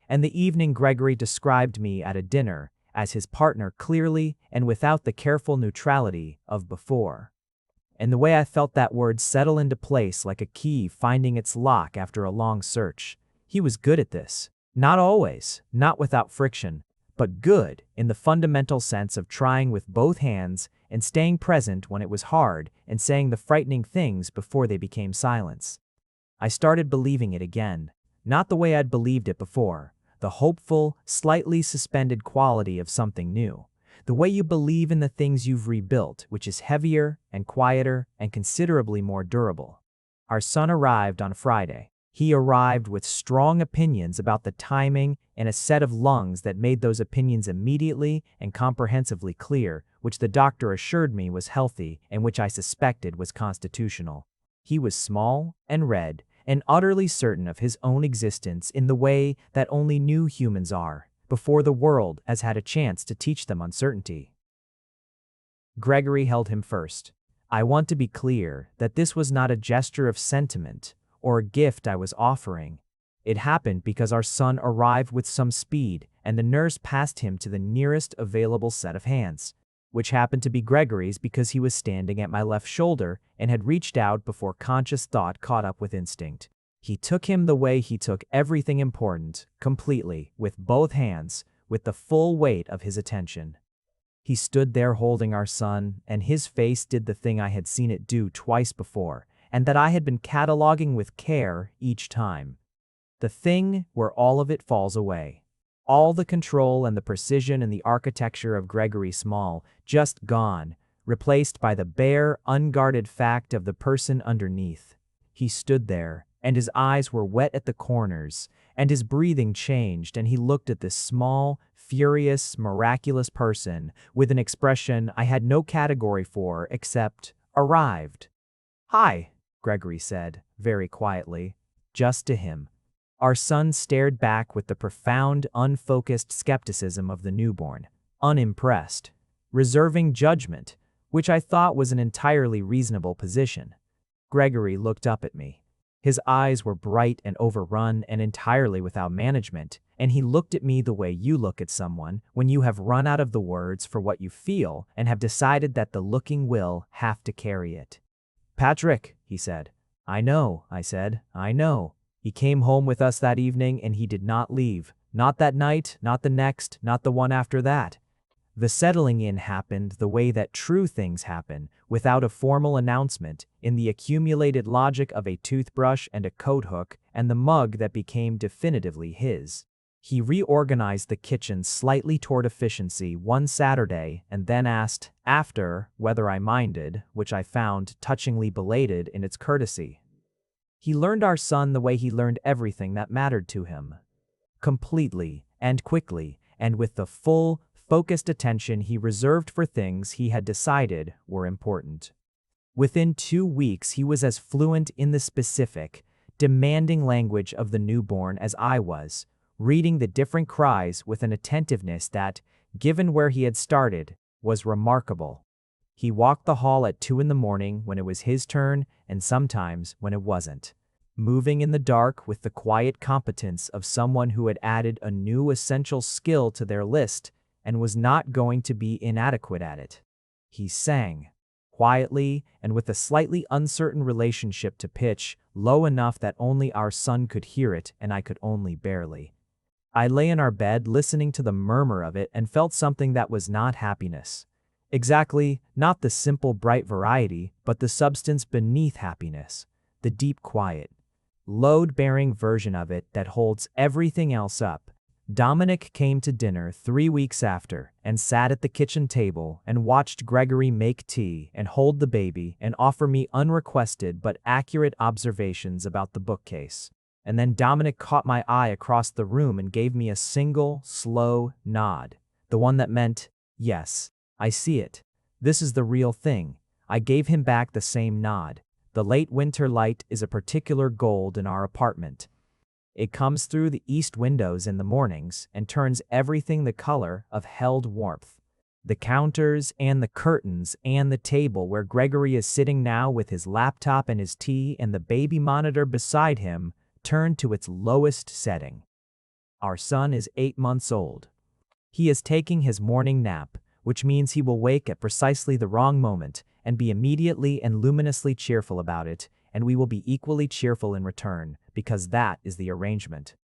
And the evening Gregory described me at a dinner as his partner clearly and without the careful neutrality of before. And the way I felt that word settle into place like a key finding its lock after a long search. He was good at this. Not always, not without friction, but good in the fundamental sense of trying with both hands and staying present when it was hard and saying the frightening things before they became silence. I started believing it again, not the way I'd believed it before. The hopeful, slightly suspended quality of something new. The way you believe in the things you've rebuilt, which is heavier and quieter and considerably more durable. Our son arrived on Friday. He arrived with strong opinions about the timing and a set of lungs that made those opinions immediately and comprehensively clear, which the doctor assured me was healthy and which I suspected was constitutional. He was small and red and utterly certain of his own existence in the way that only new humans are, before the world has had a chance to teach them uncertainty. Gregory held him first. I want to be clear that this was not a gesture of sentiment or a gift I was offering. It happened because our son arrived with some speed, and the nurse passed him to the nearest available set of hands, which happened to be Gregory's because he was standing at my left shoulder and had reached out before conscious thought caught up with instinct. He took him the way he took everything important, completely, with both hands, with the full weight of his attention. He stood there holding our son, and his face did the thing I had seen it do twice before, and that I had been cataloging with care each time. The thing where all of it falls away. All the control and the precision and the architecture of Gregory Small just gone, replaced by the bare, unguarded fact of the person underneath. He stood there, and his eyes were wet at the corners, and his breathing changed, and he looked at this small, furious, miraculous person with an expression I had no category for except arrived. "Hi," Gregory said, very quietly, just to him. Our son stared back with the profound, unfocused skepticism of the newborn, unimpressed, reserving judgment, which I thought was an entirely reasonable position. Gregory looked up at me. His eyes were bright and overrun and entirely without management, and he looked at me the way you look at someone when you have run out of the words for what you feel and have decided that the looking will have to carry it. "Patrick," he said. "I know," I said. "I know. He came home with us that evening and he did not leave. Not that night, not the next, not the one after that. The settling in happened the way that true things happen, without a formal announcement, in the accumulated logic of a toothbrush and a coat hook and the mug that became definitively his. He reorganized the kitchen slightly toward efficiency one Saturday and then asked, after, whether I minded, which I found touchingly belated in its courtesy. He learned our son the way he learned everything that mattered to him. Completely and quickly, and with the full, focused attention he reserved for things he had decided were important. Within 2 weeks he was as fluent in the specific, demanding language of the newborn as I was, reading the different cries with an attentiveness that, given where he had started, was remarkable. He walked the hall at 2 in the morning when it was his turn and sometimes when it wasn't, moving in the dark with the quiet competence of someone who had added a new essential skill to their list and was not going to be inadequate at it. He sang, quietly and with a slightly uncertain relationship to pitch, low enough that only our son could hear it and I could only barely. I lay in our bed listening to the murmur of it and felt something that was not happiness. Exactly, not the simple bright variety, but the substance beneath happiness, the deep quiet, load-bearing version of it that holds everything else up. Dominic came to dinner 3 weeks after and sat at the kitchen table and watched Gregory make tea and hold the baby and offer me unrequested but accurate observations about the bookcase. And then Dominic caught my eye across the room and gave me a single, slow nod, the one that meant, yes, I see it. This is the real thing. I gave him back the same nod. The late winter light is a particular gold in our apartment. It comes through the east windows in the mornings and turns everything the color of held warmth. The counters and the curtains and the table where Gregory is sitting now with his laptop and his tea and the baby monitor beside him turn to its lowest setting. Our son is 8 months old. He is taking his morning nap, which means he will wake at precisely the wrong moment and be immediately and luminously cheerful about it, and we will be equally cheerful in return, because that is the arrangement.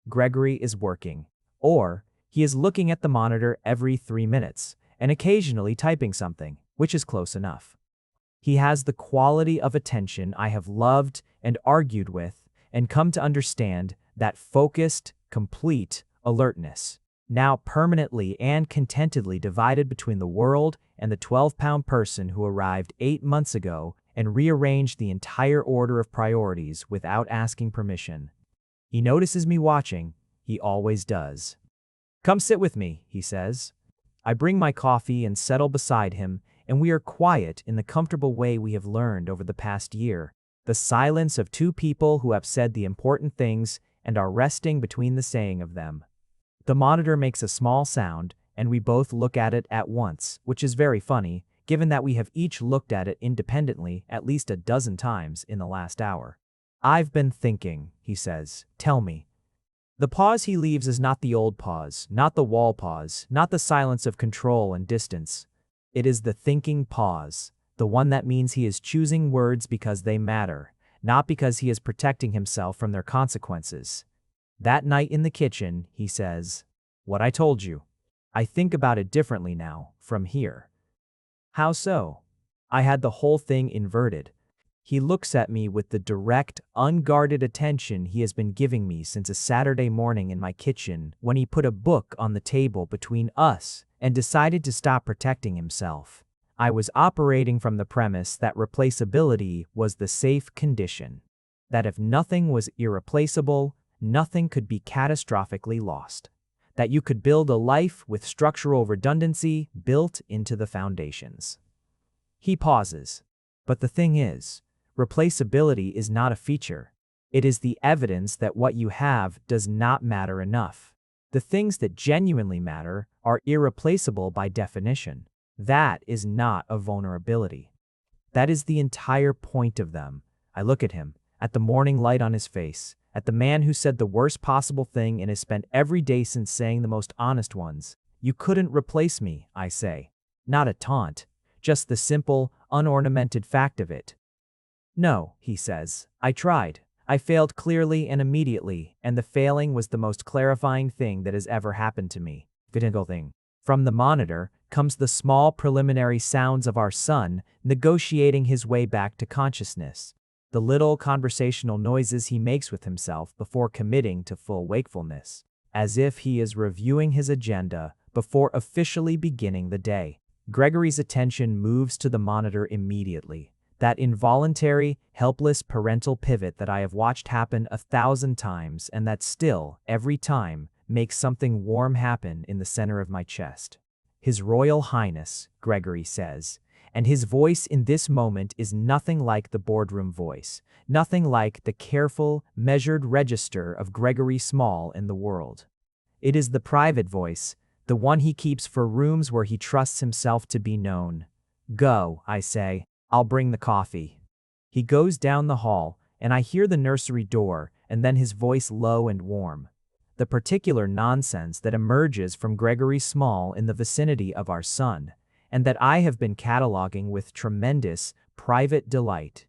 Gregory is working, or he is looking at the monitor every 3 minutes, and occasionally typing something, which is close enough. He has the quality of attention I have loved and argued with and come to understand, that focused, complete alertness. now permanently and contentedly divided between the world and the 12-pound person who arrived 8 months ago and rearranged the entire order of priorities without asking permission. He notices me watching. He always does. "Come sit with me," he says. I bring my coffee and settle beside him, and we are quiet in the comfortable way we have learned over the past year. The silence of two people who have said the important things and are resting between the saying of them. The monitor makes a small sound, and we both look at it at once, which is very funny, given that we have each looked at it independently at least a dozen times in the last hour. "I've been thinking," he says. "Tell me." The pause he leaves is not the old pause, not the wall pause, not the silence of control and distance. It is the thinking pause, the one that means he is choosing words because they matter, not because he is protecting himself from their consequences. "That night in the kitchen," he says, "what I told you. I think about it differently now, from here." "How so?" "I had the whole thing inverted." He looks at me with the direct, unguarded attention he has been giving me since a Saturday morning in my kitchen when he put a book on the table between us and decided to stop protecting himself. I was operating from the premise that replaceability was the safe condition, that if nothing was irreplaceable, nothing could be catastrophically lost, that you could build a life with structural redundancy built into the foundations. He pauses. "But the thing is, replaceability is not a feature. It is the evidence that what you have does not matter enough. The things that genuinely matter are irreplaceable by definition. That is not a vulnerability. That is the entire point of them." I look at him, at the morning light on his face, at the man who said the worst possible thing and has spent every day since saying the most honest ones. "You couldn't replace me," I say. Not a taunt, just the simple, unornamented fact of it. "No," he says. "I tried. I failed clearly and immediately, and the failing was the most clarifying thing that has ever happened to me." Thing. From the monitor comes the small preliminary sounds of our son negotiating his way back to consciousness, the little conversational noises he makes with himself before committing to full wakefulness, as if he is reviewing his agenda before officially beginning the day. Gregory's attention moves to the monitor immediately, that involuntary, helpless parental pivot that I have watched happen 1,000 times and that still, every time, makes something warm happen in the center of my chest. "His Royal Highness," Gregory says, and his voice in this moment is nothing like the boardroom voice, nothing like the careful, measured register of Gregory Small in the world. It is the private voice, the one he keeps for rooms where he trusts himself to be known. "Go," I say. "I'll bring the coffee." He goes down the hall, and I hear the nursery door, and then his voice low and warm. The particular nonsense that emerges from Gregory Small in the vicinity of our son, and that I have been cataloging with tremendous, private delight.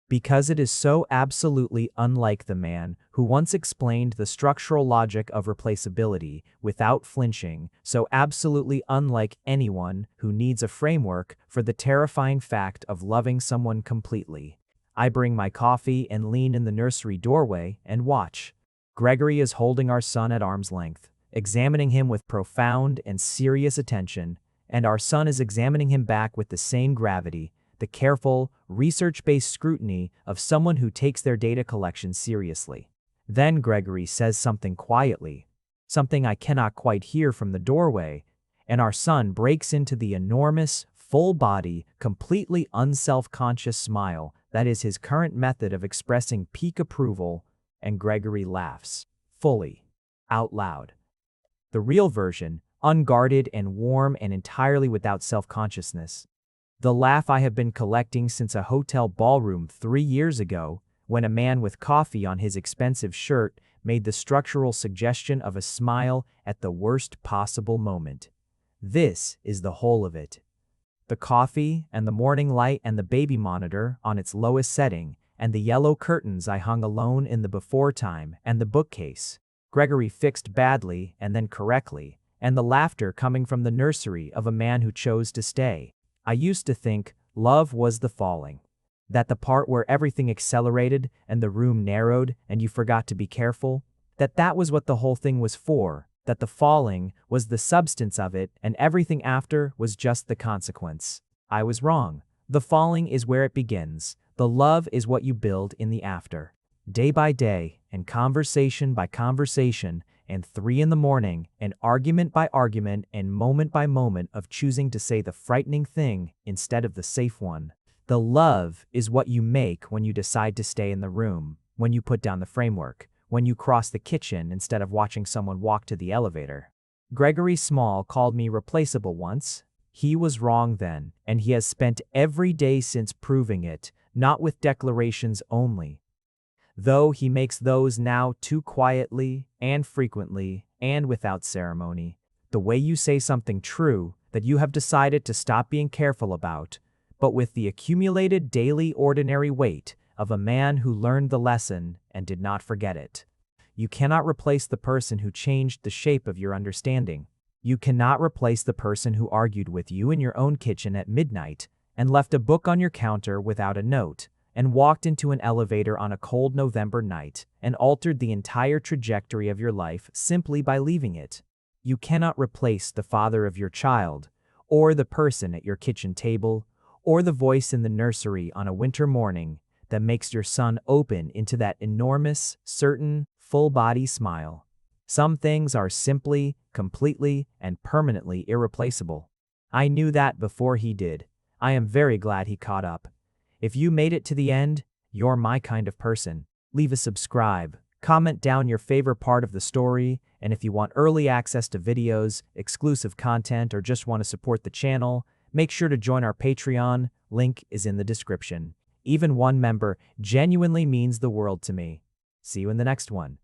Because it is so absolutely unlike the man who once explained the structural logic of replaceability without flinching, so absolutely unlike anyone who needs a framework for the terrifying fact of loving someone completely. I bring my coffee and lean in the nursery doorway and watch. Gregory is holding our son at arm's length, examining him with profound and serious attention, and our son is examining him back with the same gravity, the careful, research-based scrutiny of someone who takes their data collection seriously. Then Gregory says something quietly, something I cannot quite hear from the doorway, and our son breaks into the enormous, full-body, completely unself-conscious smile that is his current method of expressing peak approval, and Gregory laughs, fully, out loud. The real version, unguarded and warm and entirely without self-consciousness. The laugh I have been collecting since a hotel ballroom 3 years ago, when a man with coffee on his expensive shirt made the structural suggestion of a smile at the worst possible moment. This is the whole of it. The coffee and the morning light and the baby monitor on its lowest setting, and the yellow curtains I hung alone in the before time, and the bookcase, Gregory fixed badly and then correctly, and the laughter coming from the nursery of a man who chose to stay. I used to think love was the falling, that the part where everything accelerated and the room narrowed and you forgot to be careful, that was what the whole thing was for, that the falling was the substance of it and everything after was just the consequence. I was wrong. The falling is where it begins. The love is what you build in the after. Day by day, and conversation by conversation, and 3 in the morning, and argument by argument, and moment by moment of choosing to say the frightening thing instead of the safe one. The love is what you make when you decide to stay in the room, when you put down the framework, when you cross the kitchen instead of watching someone walk to the elevator. Gregory Small called me replaceable once. He was wrong then, and he has spent every day since proving it, not with declarations only. Though he makes those now too quietly and frequently and without ceremony. The way you say something true that you have decided to stop being careful about, but with the accumulated daily ordinary weight of a man who learned the lesson and did not forget it. You cannot replace the person who changed the shape of your understanding. You cannot replace the person who argued with you in your own kitchen at midnight and left a book on your counter without a note, and walked into an elevator on a cold November night and altered the entire trajectory of your life simply by leaving it. You cannot replace the father of your child, or the person at your kitchen table, or the voice in the nursery on a winter morning that makes your son open into that enormous, certain, full-body smile. Some things are simply, completely, and permanently irreplaceable. I knew that before he did. I am very glad he caught up. If you made it to the end, you're my kind of person. Leave a subscribe, comment down your favorite part of the story, and if you want early access to videos, exclusive content, or just want to support the channel, make sure to join our Patreon. Link is in the description. Even one member genuinely means the world to me. See you in the next one.